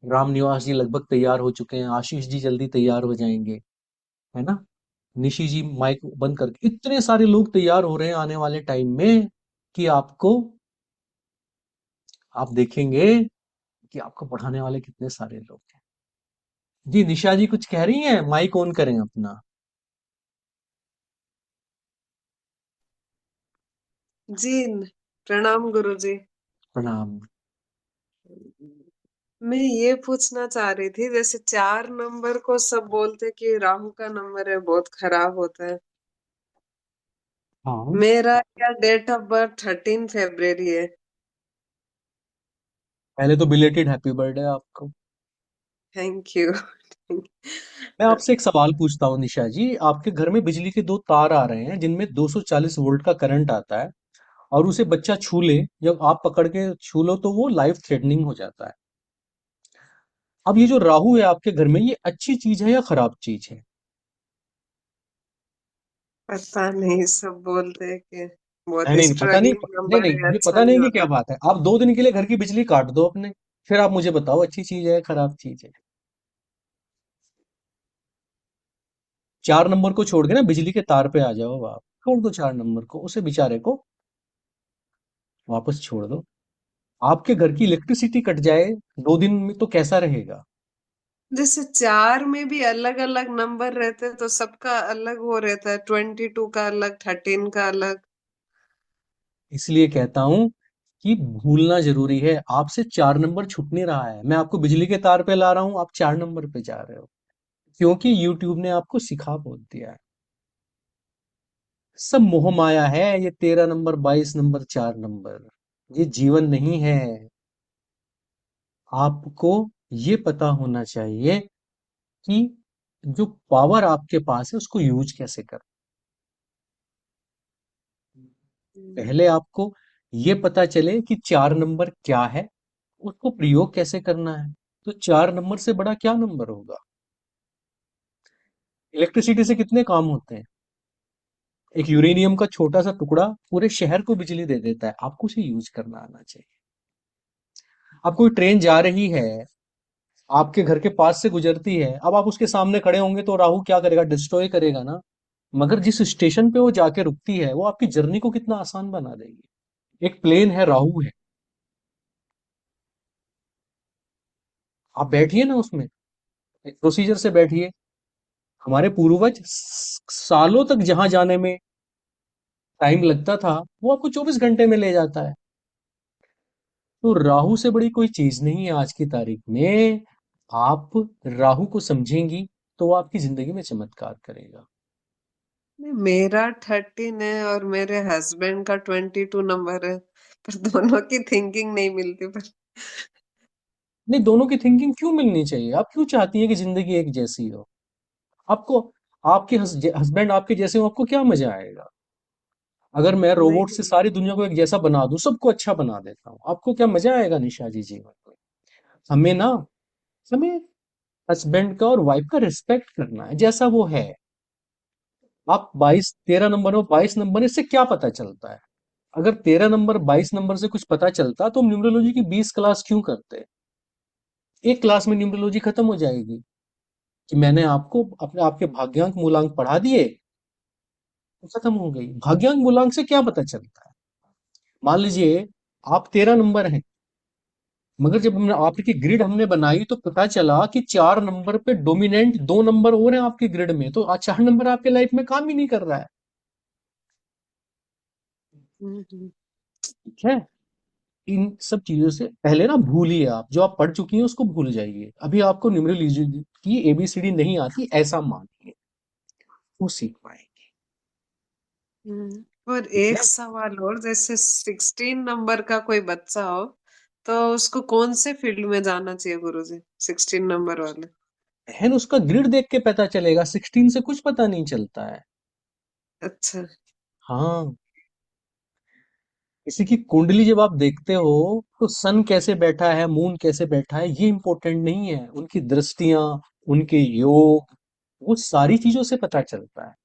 राम निवास जी लगभग तैयार हो चुके हैं, आशीष जी जल्दी तैयार हो जाएंगे, है ना। निशी जी माइक बंद करके, इतने सारे लोग तैयार हो रहे हैं आने वाले टाइम में कि आपको, आप देखेंगे कि आपको पढ़ाने वाले कितने सारे लोग हैं। जी निशा जी कुछ कह रही हैं, माइक ऑन करें अपना। जी, प्रणाम गुरुजी। प्रणाम। मैं ये पूछना चाह रही थी, जैसे 4 नंबर को सब बोलते कि राहु का नंबर है, बहुत खराब होता है। हाँ, मेरा क्या डेट ऑफ बर्थ 13 फरवरी है। पहले तो बिलेटेड हैप्पी बर्थडे आपको। Thank you. मैं आपसे एक सवाल पूछता हूँ निशा जी, आपके घर में बिजली के दो तार आ रहे हैं जिनमें 240 वोल्ट का करंट आता है, और उसे बच्चा छू ले, जब आप पकड़ के छू लो तो वो लाइफ थ्रेटनिंग हो जाता है। अब ये जो राहु है आपके घर में, ये अच्छी चीज है या खराब चीज है? पता नहीं, सब बोलते हैं कि बहुत नहीं नहीं, पता नहीं। स्ट्रगलिंग नहीं नंबर नहीं, है, मुझे अच्छा पता नहीं नहीं कि क्या होता। बात है। आप 2 दिन के लिए घर की बिजली काट दो अपने, फिर आप मुझे बताओ अच्छी चीज है खराब चीज है। 4 नंबर को छोड़ के ना बिजली के तार पे आ जाओ आप, छोड़ दो 4 नंबर को, उसे बेचारे को वापस छोड़ दो। आपके घर की इलेक्ट्रिसिटी कट जाए 2 दिन में तो कैसा रहेगा? जैसे 4 में भी अलग अलग नंबर रहते हैं, तो सबका अलग वो रहता है, 22 का अलग, 13 का अलग। इसलिए कहता हूं कि भूलना जरूरी है। आपसे 4 नंबर छूट नहीं रहा है, मैं आपको बिजली के तार पे ला रहा हूं, आप 4 नंबर पे जा रहे हो, क्योंकि यूट्यूब ने आपको सिखा बोल दिया है। सब मोह माया है, ये 13 नंबर, 22 नंबर, 4 नंबर, ये जीवन नहीं है। आपको ये पता होना चाहिए कि जो पावर आपके पास है उसको यूज कैसे कर। पहले आपको ये पता चले कि 4 नंबर क्या है, उसको प्रयोग कैसे करना है। तो 4 नंबर से बड़ा क्या नंबर होगा? इलेक्ट्रिसिटी से कितने काम होते हैं? एक यूरेनियम का छोटा सा टुकड़ा पूरे शहर को बिजली दे देता है। आपको उसे यूज करना आना चाहिए। अब कोई ट्रेन जा रही है, आपके घर के पास से गुजरती है, अब आप उसके सामने खड़े होंगे तो राहु क्या करेगा? डिस्ट्रॉय करेगा ना। मगर जिस स्टेशन पे वो जाके रुकती है, वो आपकी जर्नी को कितना आसान बना देगी। एक प्लेन है, राहु है, आप बैठिए ना उसमें, एक प्रोसीजर से बैठिए। हमारे पूर्वज सालों तक जहां जाने में टाइम लगता था, वो आपको 24 घंटे में ले जाता है। तो राहु से बड़ी कोई चीज नहीं है आज की तारीख में। आप राहु को समझेंगी तो वो आपकी जिंदगी में चमत्कार करेगा। नहीं, मेरा 13 है और मेरे हस्बैंड का 22 नंबर है, पर दोनों की थिंकिंग नहीं मिलती। पर नहीं, दोनों की थिंकिंग क्यों मिलनी चाहिए? आप क्यों चाहती है कि जिंदगी एक जैसी हो? आपको, आपके हस्बैंड आपके जैसे हो, आपको क्या मजा आएगा? अगर मैं रोबोट नहीं। से सारी दुनिया को एक जैसा बना दूं, सबको अच्छा बना देता हूँ, आपको क्या मजा आएगा निशा जी जीवन में? हमें ना, हमें हस्बैंड का और वाइफ का रिस्पेक्ट करना है जैसा वो है। आप 22 13 नंबर हो, 22 नंबर, इससे क्या पता चलता है? अगर 13 नंबर 22 नंबर से कुछ पता चलता तो हम न्यूमरोलॉजी की 20 क्लास क्यों करते? एक क्लास में न्यूमरोलॉजी खत्म हो जाएगी। कि मैंने आपको अपने आपके भाग्यांक मूलांक पढ़ा दिए, तो खत्म हो गई। भाग्यांक मूलांक से क्या पता चलता है? मान लीजिए आप 13 नंबर हैं, मगर जब हमने आपकी ग्रिड हमने बनाई तो पता चला कि 4 नंबर पे डोमिनेंट 2 नंबर और हैं आपकी ग्रिड में, तो आज 4 नंबर आपके लाइफ में काम ही नहीं कर रहा है। हम्म। ठीक है। इन सब चीजों से पहले ना भूलिए, आप जो आप पढ़ चुकी हैं उसको भूल जाइए। अभी आपको न्यूमरोलॉजी की एबीसीडी नहीं आती ऐसा मानिए, वो सीख पाएंगे। और ठीक एक है। सवाल और, जैसे 16 नंबर का कोई बच्चा हो तो उसको कौन से फील्ड में जाना चाहिए गुरुजी, 16 नंबर वाले? बहन, उसका ग्रिड देख के पता चलेगा, 16 से कुछ पता नहीं चलता है। अच्छा। हाँ, किसी की कुंडली जब आप देखते हो तो सन कैसे बैठा है, मून कैसे बैठा है, ये इंपॉर्टेंट नहीं है। उनकी दृष्टियां, उनके योग, वो सारी चीजों से पता चलता है।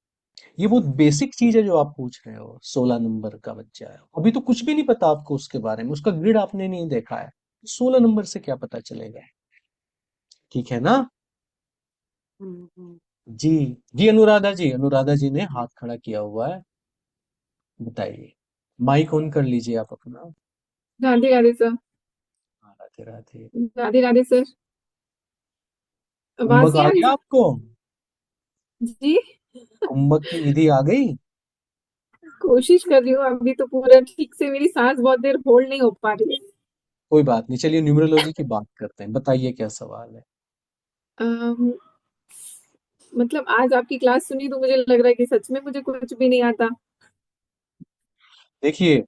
ये बहुत बेसिक चीज है जो आप पूछ रहे हो। 16 नंबर का बच्चा है, अभी तो कुछ भी नहीं पता आपको उसके बारे में, उसका ग्रिड आपने नहीं देखा है, 16 नंबर से क्या पता चलेगा? ठीक है ना। हम्म। जी। जी अनुराधा जी, अनुराधा जी ने हाथ खड़ा किया हुआ है, बताइए। माइक ऑन कर लीजिए आप अपना। राधे राधे सर। हाँ, राधे राधे। राधे राधे सर। आवाज कुंभक नहीं आ आ रही गया सर? आपको? जी। कुंभक की विधि आ गई? कोशिश कर रही हूँ, अभी तो पूरा ठीक से मेरी सांस बहुत देर होल्ड नहीं हो पा रही है। कोई बात नहीं, चलिए न्यूमरोलॉजी की बात करते हैं। बताइए क्या सवाल है। अम, मतलब आज आपकी क्लास सुनी तो मुझे लग रहा है कि सच में मुझे कुछ भी नहीं आता। देखिए,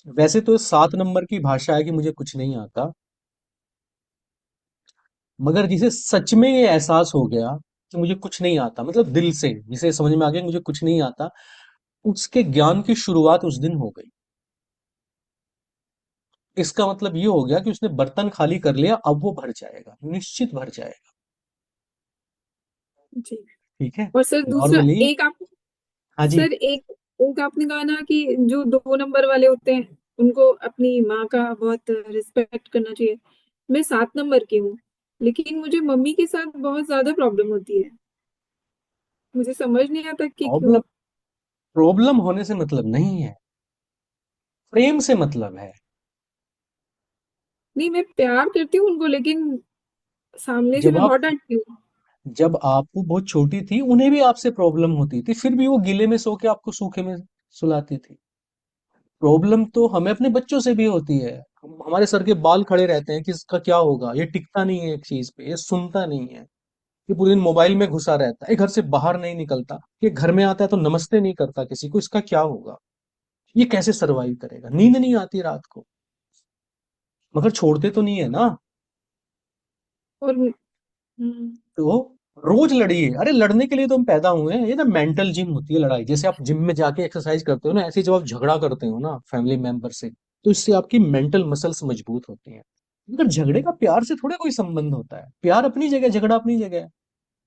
वैसे तो 7 नंबर की भाषा है कि मुझे कुछ नहीं आता, मगर जिसे सच में ये एहसास हो गया कि मुझे कुछ नहीं आता, मतलब दिल से जिसे समझ में आ गया कि मुझे कुछ नहीं आता, उसके ज्ञान की शुरुआत उस दिन हो गई। इसका मतलब ये हो गया कि उसने बर्तन खाली कर लिया, अब वो भर जाएगा, निश्चित भर जाएगा। जी। ठीक है। और सर दूसरा नॉर्मली। एक आप, हाँ जी। सर एक एक आपने कहा ना कि जो 2 नंबर वाले होते हैं उनको अपनी माँ का बहुत रिस्पेक्ट करना चाहिए। मैं 7 नंबर की हूँ, लेकिन मुझे मम्मी के साथ बहुत ज्यादा प्रॉब्लम होती है। मुझे समझ नहीं आता कि प्रॉब्लम, क्यों। प्रॉब्लम होने से मतलब नहीं है, प्रेम से मतलब है। नहीं, मैं प्यार करती हूँ उनको, लेकिन सामने से जब मैं आप बहुत डांटती हूँ। जब आप वो बहुत छोटी थी, उन्हें भी आपसे प्रॉब्लम होती थी, फिर भी वो गीले में सो के आपको सूखे में सुलाती थी। प्रॉब्लम तो हमें अपने बच्चों से भी होती है। हमारे सर के बाल खड़े रहते हैं कि इसका क्या होगा, ये टिकता नहीं है एक चीज पे, ये सुनता नहीं है, ये पूरे दिन मोबाइल में घुसा रहता है, ये घर से बाहर नहीं निकलता, ये घर में आता है तो नमस्ते नहीं करता किसी को, इसका क्या होगा, ये कैसे सरवाइव करेगा, नींद नहीं आती रात को। मगर छोड़ते तो नहीं है ना। और तो रोज लड़िए। अरे लड़ने के लिए तो हम पैदा हुए हैं। ये ना मेंटल जिम होती है लड़ाई। जैसे आप जिम में जाके एक्सरसाइज करते हो ना, ऐसे ही जब आप झगड़ा करते हो ना फैमिली मेंबर से, तो इससे आपकी मेंटल मसल्स मजबूत होती हैं। मगर झगड़े का प्यार से थोड़ा कोई संबंध होता है। प्यार अपनी जगह, झगड़ा अपनी जगह है।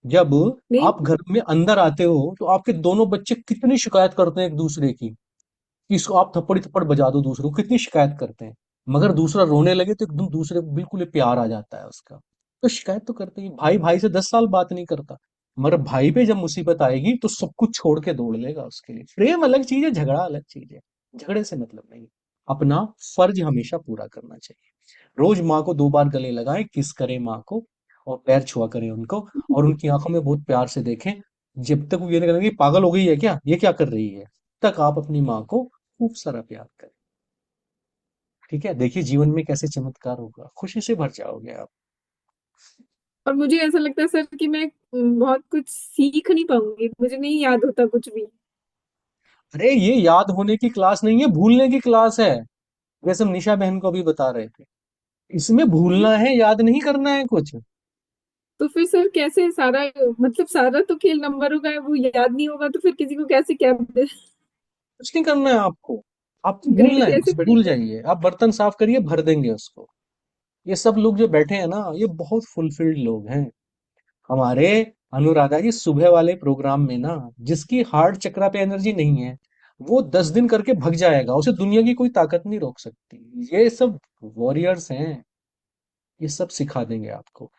जब नहीं, आप घर में अंदर आते हो तो आपके दोनों बच्चे कितनी शिकायत करते हैं एक दूसरे की, कि इसको आप थप्पड़ थप्पड़ बजा दो, दूसरों को कितनी शिकायत करते हैं। मगर दूसरा रोने लगे तो एकदम दूसरे को बिल्कुल ही प्यार आ जाता है उसका। तो शिकायत तो करते ही, भाई भाई से 10 साल बात नहीं करता, मगर भाई पे जब मुसीबत आएगी तो सब कुछ छोड़ के दौड़ लेगा उसके लिए। प्रेम अलग चीज है, झगड़ा अलग चीज है। झगड़े से मतलब नहीं। अपना फर्ज हमेशा पूरा करना चाहिए। रोज माँ को 2 बार गले लगाएं, किस करें माँ को, और पैर छुआ करें उनको, और उनकी आंखों में बहुत प्यार से देखें। जब तक वो ये नहीं करेंगे पागल हो गई है क्या, ये क्या कर रही है, तक आप अपनी माँ को खूब सारा प्यार करें। ठीक है, देखिए जीवन में कैसे चमत्कार होगा, खुशी से भर जाओगे आप। और मुझे ऐसा लगता है सर कि मैं बहुत कुछ सीख नहीं पाऊंगी, मुझे नहीं याद होता कुछ भी। अरे ये याद होने की क्लास नहीं है, भूलने की क्लास है। जैसे हम निशा बहन को अभी बता रहे थे, इसमें भूलना है, याद नहीं करना है कुछ। तो फिर सर कैसे सारा, मतलब सारा तो खेल नंबरों का है, वो याद नहीं होगा तो फिर किसी को कैसे क्या कुछ नहीं करना है आपको। आपको भूलना ग्रेड है, कैसे बस भूल पड़ेगा? जाइए। आप बर्तन साफ करिए, भर देंगे उसको। ये सब लोग जो बैठे हैं ना, ये बहुत फुलफिल्ड लोग हैं। हमारे अनुराधा जी सुबह वाले प्रोग्राम में ना, जिसकी हार्ट चक्रा पे एनर्जी नहीं है, वो 10 दिन करके भग जाएगा, उसे दुनिया की कोई ताकत नहीं रोक सकती। ये सब वॉरियर्स हैं। ये सब सिखा देंगे आपको।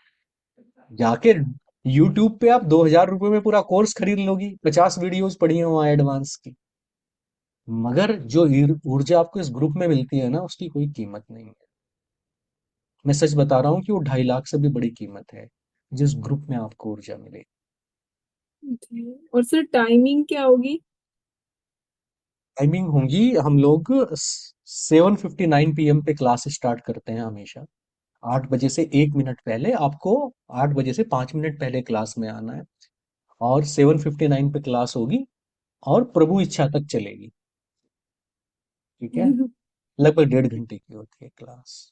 जाके यूट्यूब पे आप 2,000 रुपए में पूरा कोर्स खरीद लोगी, 50 वीडियोस पड़ी हैं वहां एडवांस की। मगर जो ऊर्जा आपको इस ग्रुप में मिलती है ना, उसकी कोई कीमत नहीं है। मैं सच बता रहा हूँ कि वो 2.5 लाख से भी बड़ी कीमत है, जिस ग्रुप में आपको ऊर्जा मिले। जी। और सर टाइमिंग क्या होगी? टाइमिंग होंगी, हम लोग 7:59 PM पे क्लास स्टार्ट करते हैं हमेशा। 8 बजे से 1 मिनट पहले आपको, 8 बजे से 5 मिनट पहले क्लास में आना है। और 7:59 पे क्लास होगी, और प्रभु इच्छा तक चलेगी। ठीक है, लगभग 1.5 घंटे की होती है क्लास।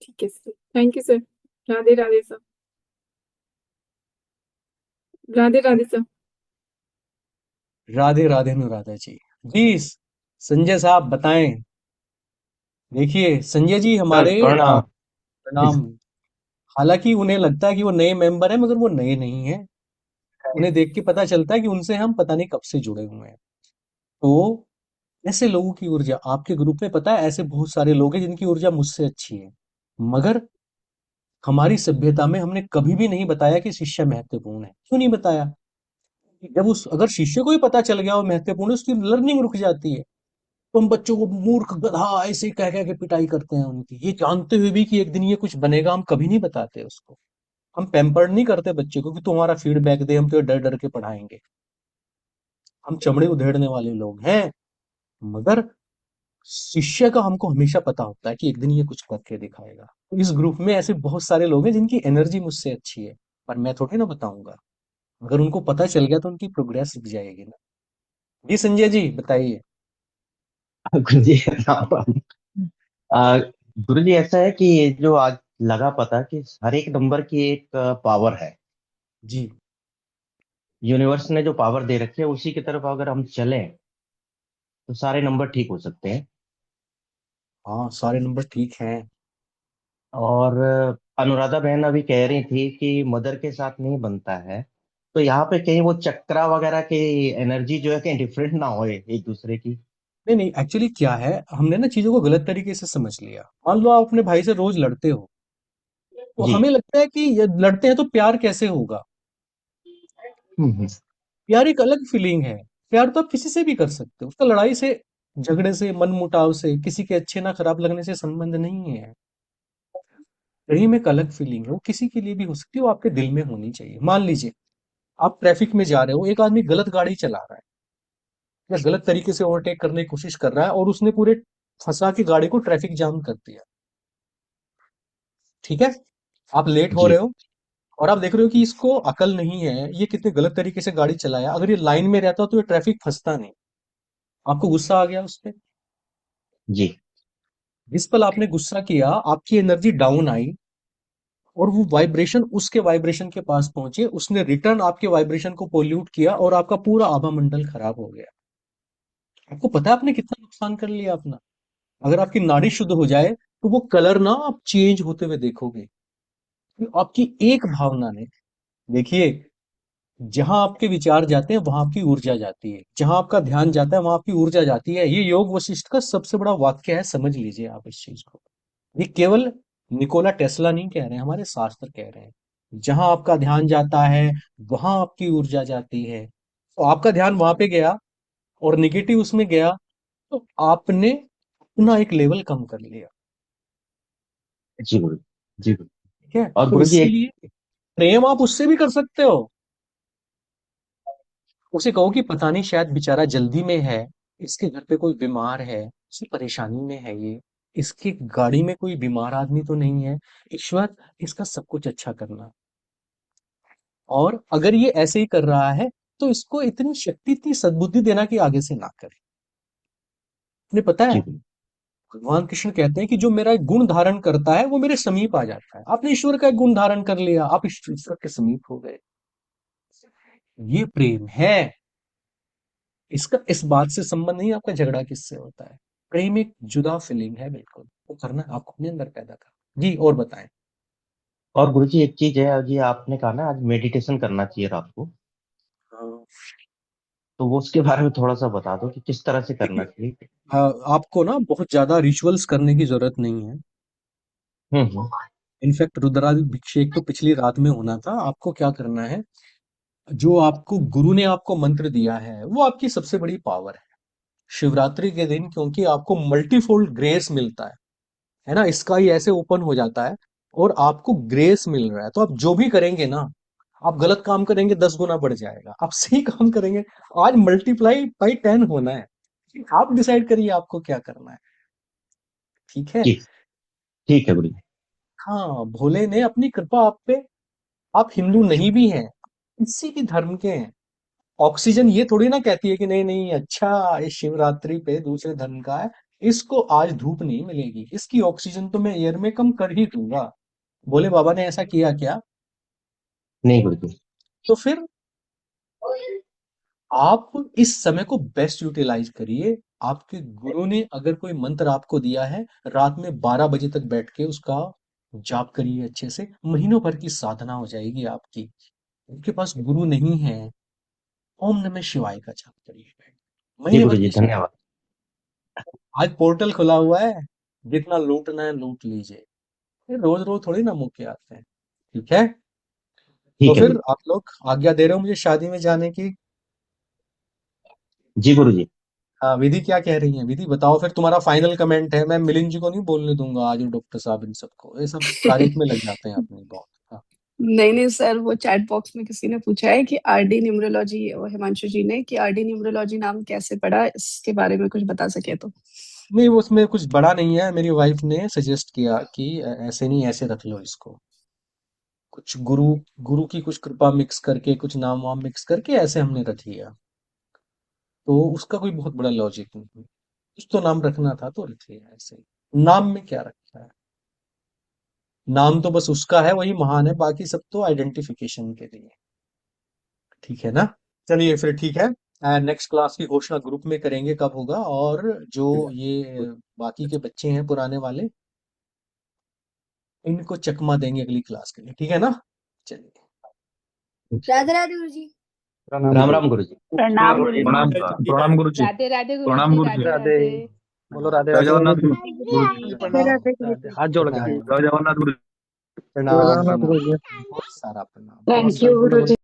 ठीक है sir, thank you sir. Radhe Radhe sir. Radhe Radhe sir. Radhe Radhe Anuradha ji. जी संजय साहब बताएं। देखिए संजय जी सर हमारे प्रणाम। प्रणाम। हालांकि उन्हें लगता है कि वो नए मेंबर है, मगर वो नए नहीं है। उन्हें देख के पता चलता है कि उनसे हम पता नहीं कब से जुड़े हुए हैं। तो ऐसे लोगों की ऊर्जा आपके ग्रुप में, पता है ऐसे बहुत सारे लोग हैं जिनकी ऊर्जा मुझसे अच्छी है। मगर हमारी सभ्यता में हमने कभी भी नहीं बताया कि शिष्य महत्वपूर्ण है। क्यों नहीं बताया? जब उस अगर शिष्य को ही पता चल गया वो महत्वपूर्ण है, उसकी लर्निंग रुक जाती है। तो हम बच्चों को मूर्ख गधा ऐसे ही कह कह के पिटाई करते हैं उनकी, ये जानते हुए भी कि एक दिन ये कुछ बनेगा। हम कभी नहीं बताते उसको। हम पैम्पर्ड नहीं करते बच्चे को कि तू हमारा फीडबैक दे, हम तो डर डर के पढ़ाएंगे। हम चमड़े उधेड़ने वाले लोग हैं। मगर शिष्य का हमको हमेशा पता होता है कि एक दिन ये कुछ करके दिखाएगा। तो इस ग्रुप में ऐसे बहुत सारे लोग हैं जिनकी एनर्जी मुझसे अच्छी है, पर मैं थोड़ी ना बताऊंगा। अगर उनको पता चल गया तो उनकी प्रोग्रेस रुक जाएगी ना। जी संजय जी बताइए। गुरु जी राम राम। आ, गुरु जी ऐसा है कि ये जो आज लगा पता कि हर एक नंबर की एक पावर है। जी यूनिवर्स ने जो पावर दे रखी है उसी की तरफ अगर हम चलें तो सारे नंबर ठीक हो सकते हैं। हाँ, सारे नंबर ठीक हैं। और अनुराधा बहन अभी कह रही थी कि मदर के साथ नहीं बनता है, तो यहाँ पे कहीं वो चक्रा वगैरह की एनर्जी जो है कहीं डिफरेंट ना होए एक दूसरे की। नहीं नहीं, एक्चुअली क्या है, हमने ना चीजों को गलत तरीके से समझ लिया। मान लो आप अपने भाई से रोज लड़ते हो, तो जी। हमें लगता है कि ये लड़ते हैं तो प्यार कैसे होगा। हम्म। प्यार एक अलग फीलिंग है। प्यार तो आप किसी से भी कर सकते हो, उसका लड़ाई से, झगड़े से, मनमुटाव से, किसी के अच्छे ना खराब लगने से संबंध नहीं है। प्रेम एक अलग फीलिंग है, वो किसी के लिए भी हो सकती है, वो आपके दिल में होनी चाहिए। मान लीजिए आप ट्रैफिक में जा रहे हो, एक आदमी गलत गाड़ी चला रहा है या गलत तरीके से ओवरटेक करने की कोशिश कर रहा है, और उसने पूरे फंसा के गाड़ी को ट्रैफिक जाम कर दिया। ठीक है, आप लेट हो जी। रहे हो, और आप देख रहे हो कि इसको अकल नहीं है, ये कितने गलत तरीके से गाड़ी चलाया। अगर ये लाइन में रहता तो ये ट्रैफिक फंसता नहीं। आपको गुस्सा आ गया उस पे। जी। जिस पल आपने गुस्सा किया, आपकी एनर्जी डाउन आई, और वो वाइब्रेशन उसके वाइब्रेशन के पास पहुंचे, उसने रिटर्न आपके वाइब्रेशन को पोल्यूट किया और आपका पूरा आभा मंडल खराब हो गया। आपको पता है आपने कितना नुकसान कर लिया अपना। अगर आपकी नाड़ी शुद्ध हो जाए तो वो कलर ना आप चेंज होते हुए देखोगे। तो आपकी एक भावना ने, देखिए, जहां आपके विचार जाते हैं वहां आपकी ऊर्जा जाती है, जहां आपका ध्यान जाता है वहां आपकी ऊर्जा जाती है। ये योग वशिष्ठ का सबसे बड़ा वाक्य है, समझ लीजिए आप इस चीज को। ये केवल निकोला टेस्ला नहीं कह रहे हैं, हमारे शास्त्र कह रहे हैं। जहां आपका ध्यान जाता है वहां आपकी ऊर्जा जाती है। तो आपका ध्यान वहां पे गया और निगेटिव उसमें गया, तो आपने अपना एक लेवल कम कर लिया। जी गुरु जी गुरु। ठीक है, और तो गुरु जी एक इसीलिए प्रेम आप उससे भी कर सकते हो। उसे कहो कि पता नहीं शायद बेचारा जल्दी में है, इसके घर पे कोई बीमार है, इसी परेशानी में है ये, इसकी गाड़ी में कोई बीमार आदमी तो नहीं है, ईश्वर इसका सब कुछ अच्छा करना। और अगर ये ऐसे ही कर रहा है तो इसको इतनी शक्ति, इतनी सद्बुद्धि देना कि आगे से ना करे। तुम्हें पता जी है गुरु भगवान कृष्ण कहते हैं कि जो मेरा एक गुण धारण करता है वो मेरे समीप आ जाता है। आपने ईश्वर का एक गुण धारण कर लिया, आप ईश्वर के समीप हो गए। ये प्रेम है। इसका इस बात से संबंध नहीं आपका झगड़ा किससे होता है। प्रेम एक जुदा फीलिंग है, बिल्कुल वो करना है आपको अपने अंदर पैदा कर। जी और बताएं। और गुरु जी एक चीज है, जी आपने कहा ना आज मेडिटेशन करना चाहिए रात को, हाँ, तो वो उसके बारे में थोड़ा सा बता दो कि किस तरह से करना देखिए, चाहिए। आपको ना बहुत ज्यादा रिचुअल्स करने की जरूरत नहीं है। हम्म। इनफैक्ट रुद्राभिषेक तो पिछली रात में होना था। आपको क्या करना है, जो आपको गुरु ने आपको मंत्र दिया है वो आपकी सबसे बड़ी पावर है। शिवरात्रि के दिन क्योंकि आपको मल्टीफोल्ड ग्रेस मिलता है ना, इसका ही ऐसे ओपन हो जाता है और आपको ग्रेस मिल रहा है, तो आप जो भी करेंगे ना, आप गलत काम करेंगे 10 गुना बढ़ जाएगा, आप सही काम करेंगे आज मल्टीप्लाई बाई 10 होना है। आप डिसाइड करिए आपको क्या करना है। ठीक है। जी ठीक है गुरु जी। हाँ, भोले ने अपनी कृपा आप पे, आप हिंदू नहीं भी हैं, किसी भी धर्म के हैं, ऑक्सीजन ये थोड़ी ना कहती है कि नहीं नहीं अच्छा इस शिवरात्रि पे दूसरे धर्म का है, इसको आज धूप नहीं मिलेगी, इसकी ऑक्सीजन तो मैं एयर में कम कर ही दूंगा। भोले बाबा ने ऐसा किया क्या? नहीं गुरु जी। तो फिर आप इस समय को बेस्ट यूटिलाइज करिए। आपके गुरु ने अगर कोई मंत्र आपको दिया है, रात में 12 बजे तक बैठ के उसका जाप करिए अच्छे से, महीनों भर की साधना हो जाएगी आपकी। उनके पास गुरु नहीं है, ओम नमः शिवाय का जाप करिए, जी महीने गुरु भर जी की साधना। धन्यवाद। आज पोर्टल खुला हुआ है, जितना लूटना है लूट लीजिए। ये रोज रोज थोड़ी ना मुक्के आते हैं। ठीक है। तो ठीक है फिर गुरु। आप लोग आज्ञा दे रहे हो मुझे शादी में जाने की। जी गुरु जी। हाँ, विधि क्या कह रही है? विधि बताओ फिर, तुम्हारा फाइनल कमेंट है। मैं मिलिंद जी को नहीं बोलने दूंगा आज, डॉक्टर साहब इन सबको, ये सब तारीफ में लग जाते हैं अपनी बहुत। हाँ। नहीं नहीं सर, वो चैट बॉक्स में किसी ने पूछा है कि आरडी न्यूमरोलॉजी, वो हिमांशु जी ने, कि आरडी न्यूमरोलॉजी नाम कैसे पड़ा, इसके बारे में कुछ बता सके तो। नहीं, वो उसमें कुछ बड़ा नहीं है, मेरी वाइफ ने सजेस्ट किया कि ऐसे नहीं ऐसे रख लो इसको। कुछ गुरु गुरु की कुछ कृपा मिक्स करके, कुछ नाम वाम मिक्स करके ऐसे हमने रख लिया। तो उसका कोई बहुत बड़ा लॉजिक नहीं है। कुछ तो नाम रखना था तो रख लिया ऐसे ही। नाम में क्या रखा है? नाम तो बस उसका है, वही महान है, बाकी सब तो आइडेंटिफिकेशन के लिए। ठीक है ना? चलिए फिर ठीक है। नेक्स्ट क्लास की घोषणा ग्रुप में करेंगे कब होगा, और जो ये बाकी के बच्चे हैं पुराने वाले, इनको चकमा देंगे अगली क्लास के लिए। ठीक है ना? चलिए। राधे राधे गुरु जी। राम राम गुरु जी। प्रणाम गुरु जी। प्रणाम प्रणाम गुरु जी। राधे राधे गुरु प्रणाम जी। गुरु जी। राधे राधे। बोलो राधे जय राधे जगन्नाथ गुरु गुरु जी। जी। राधे राधे गुरु राधे, जी। हाथ जोड़ के प्रणाम जय जगन्नाथ गुरु जी। प्रणाम जगन्नाथ प्रणाम, गुरु जी। बहुत सारा प्रणाम, बहुत थैंक यू सारा। गुरु जी।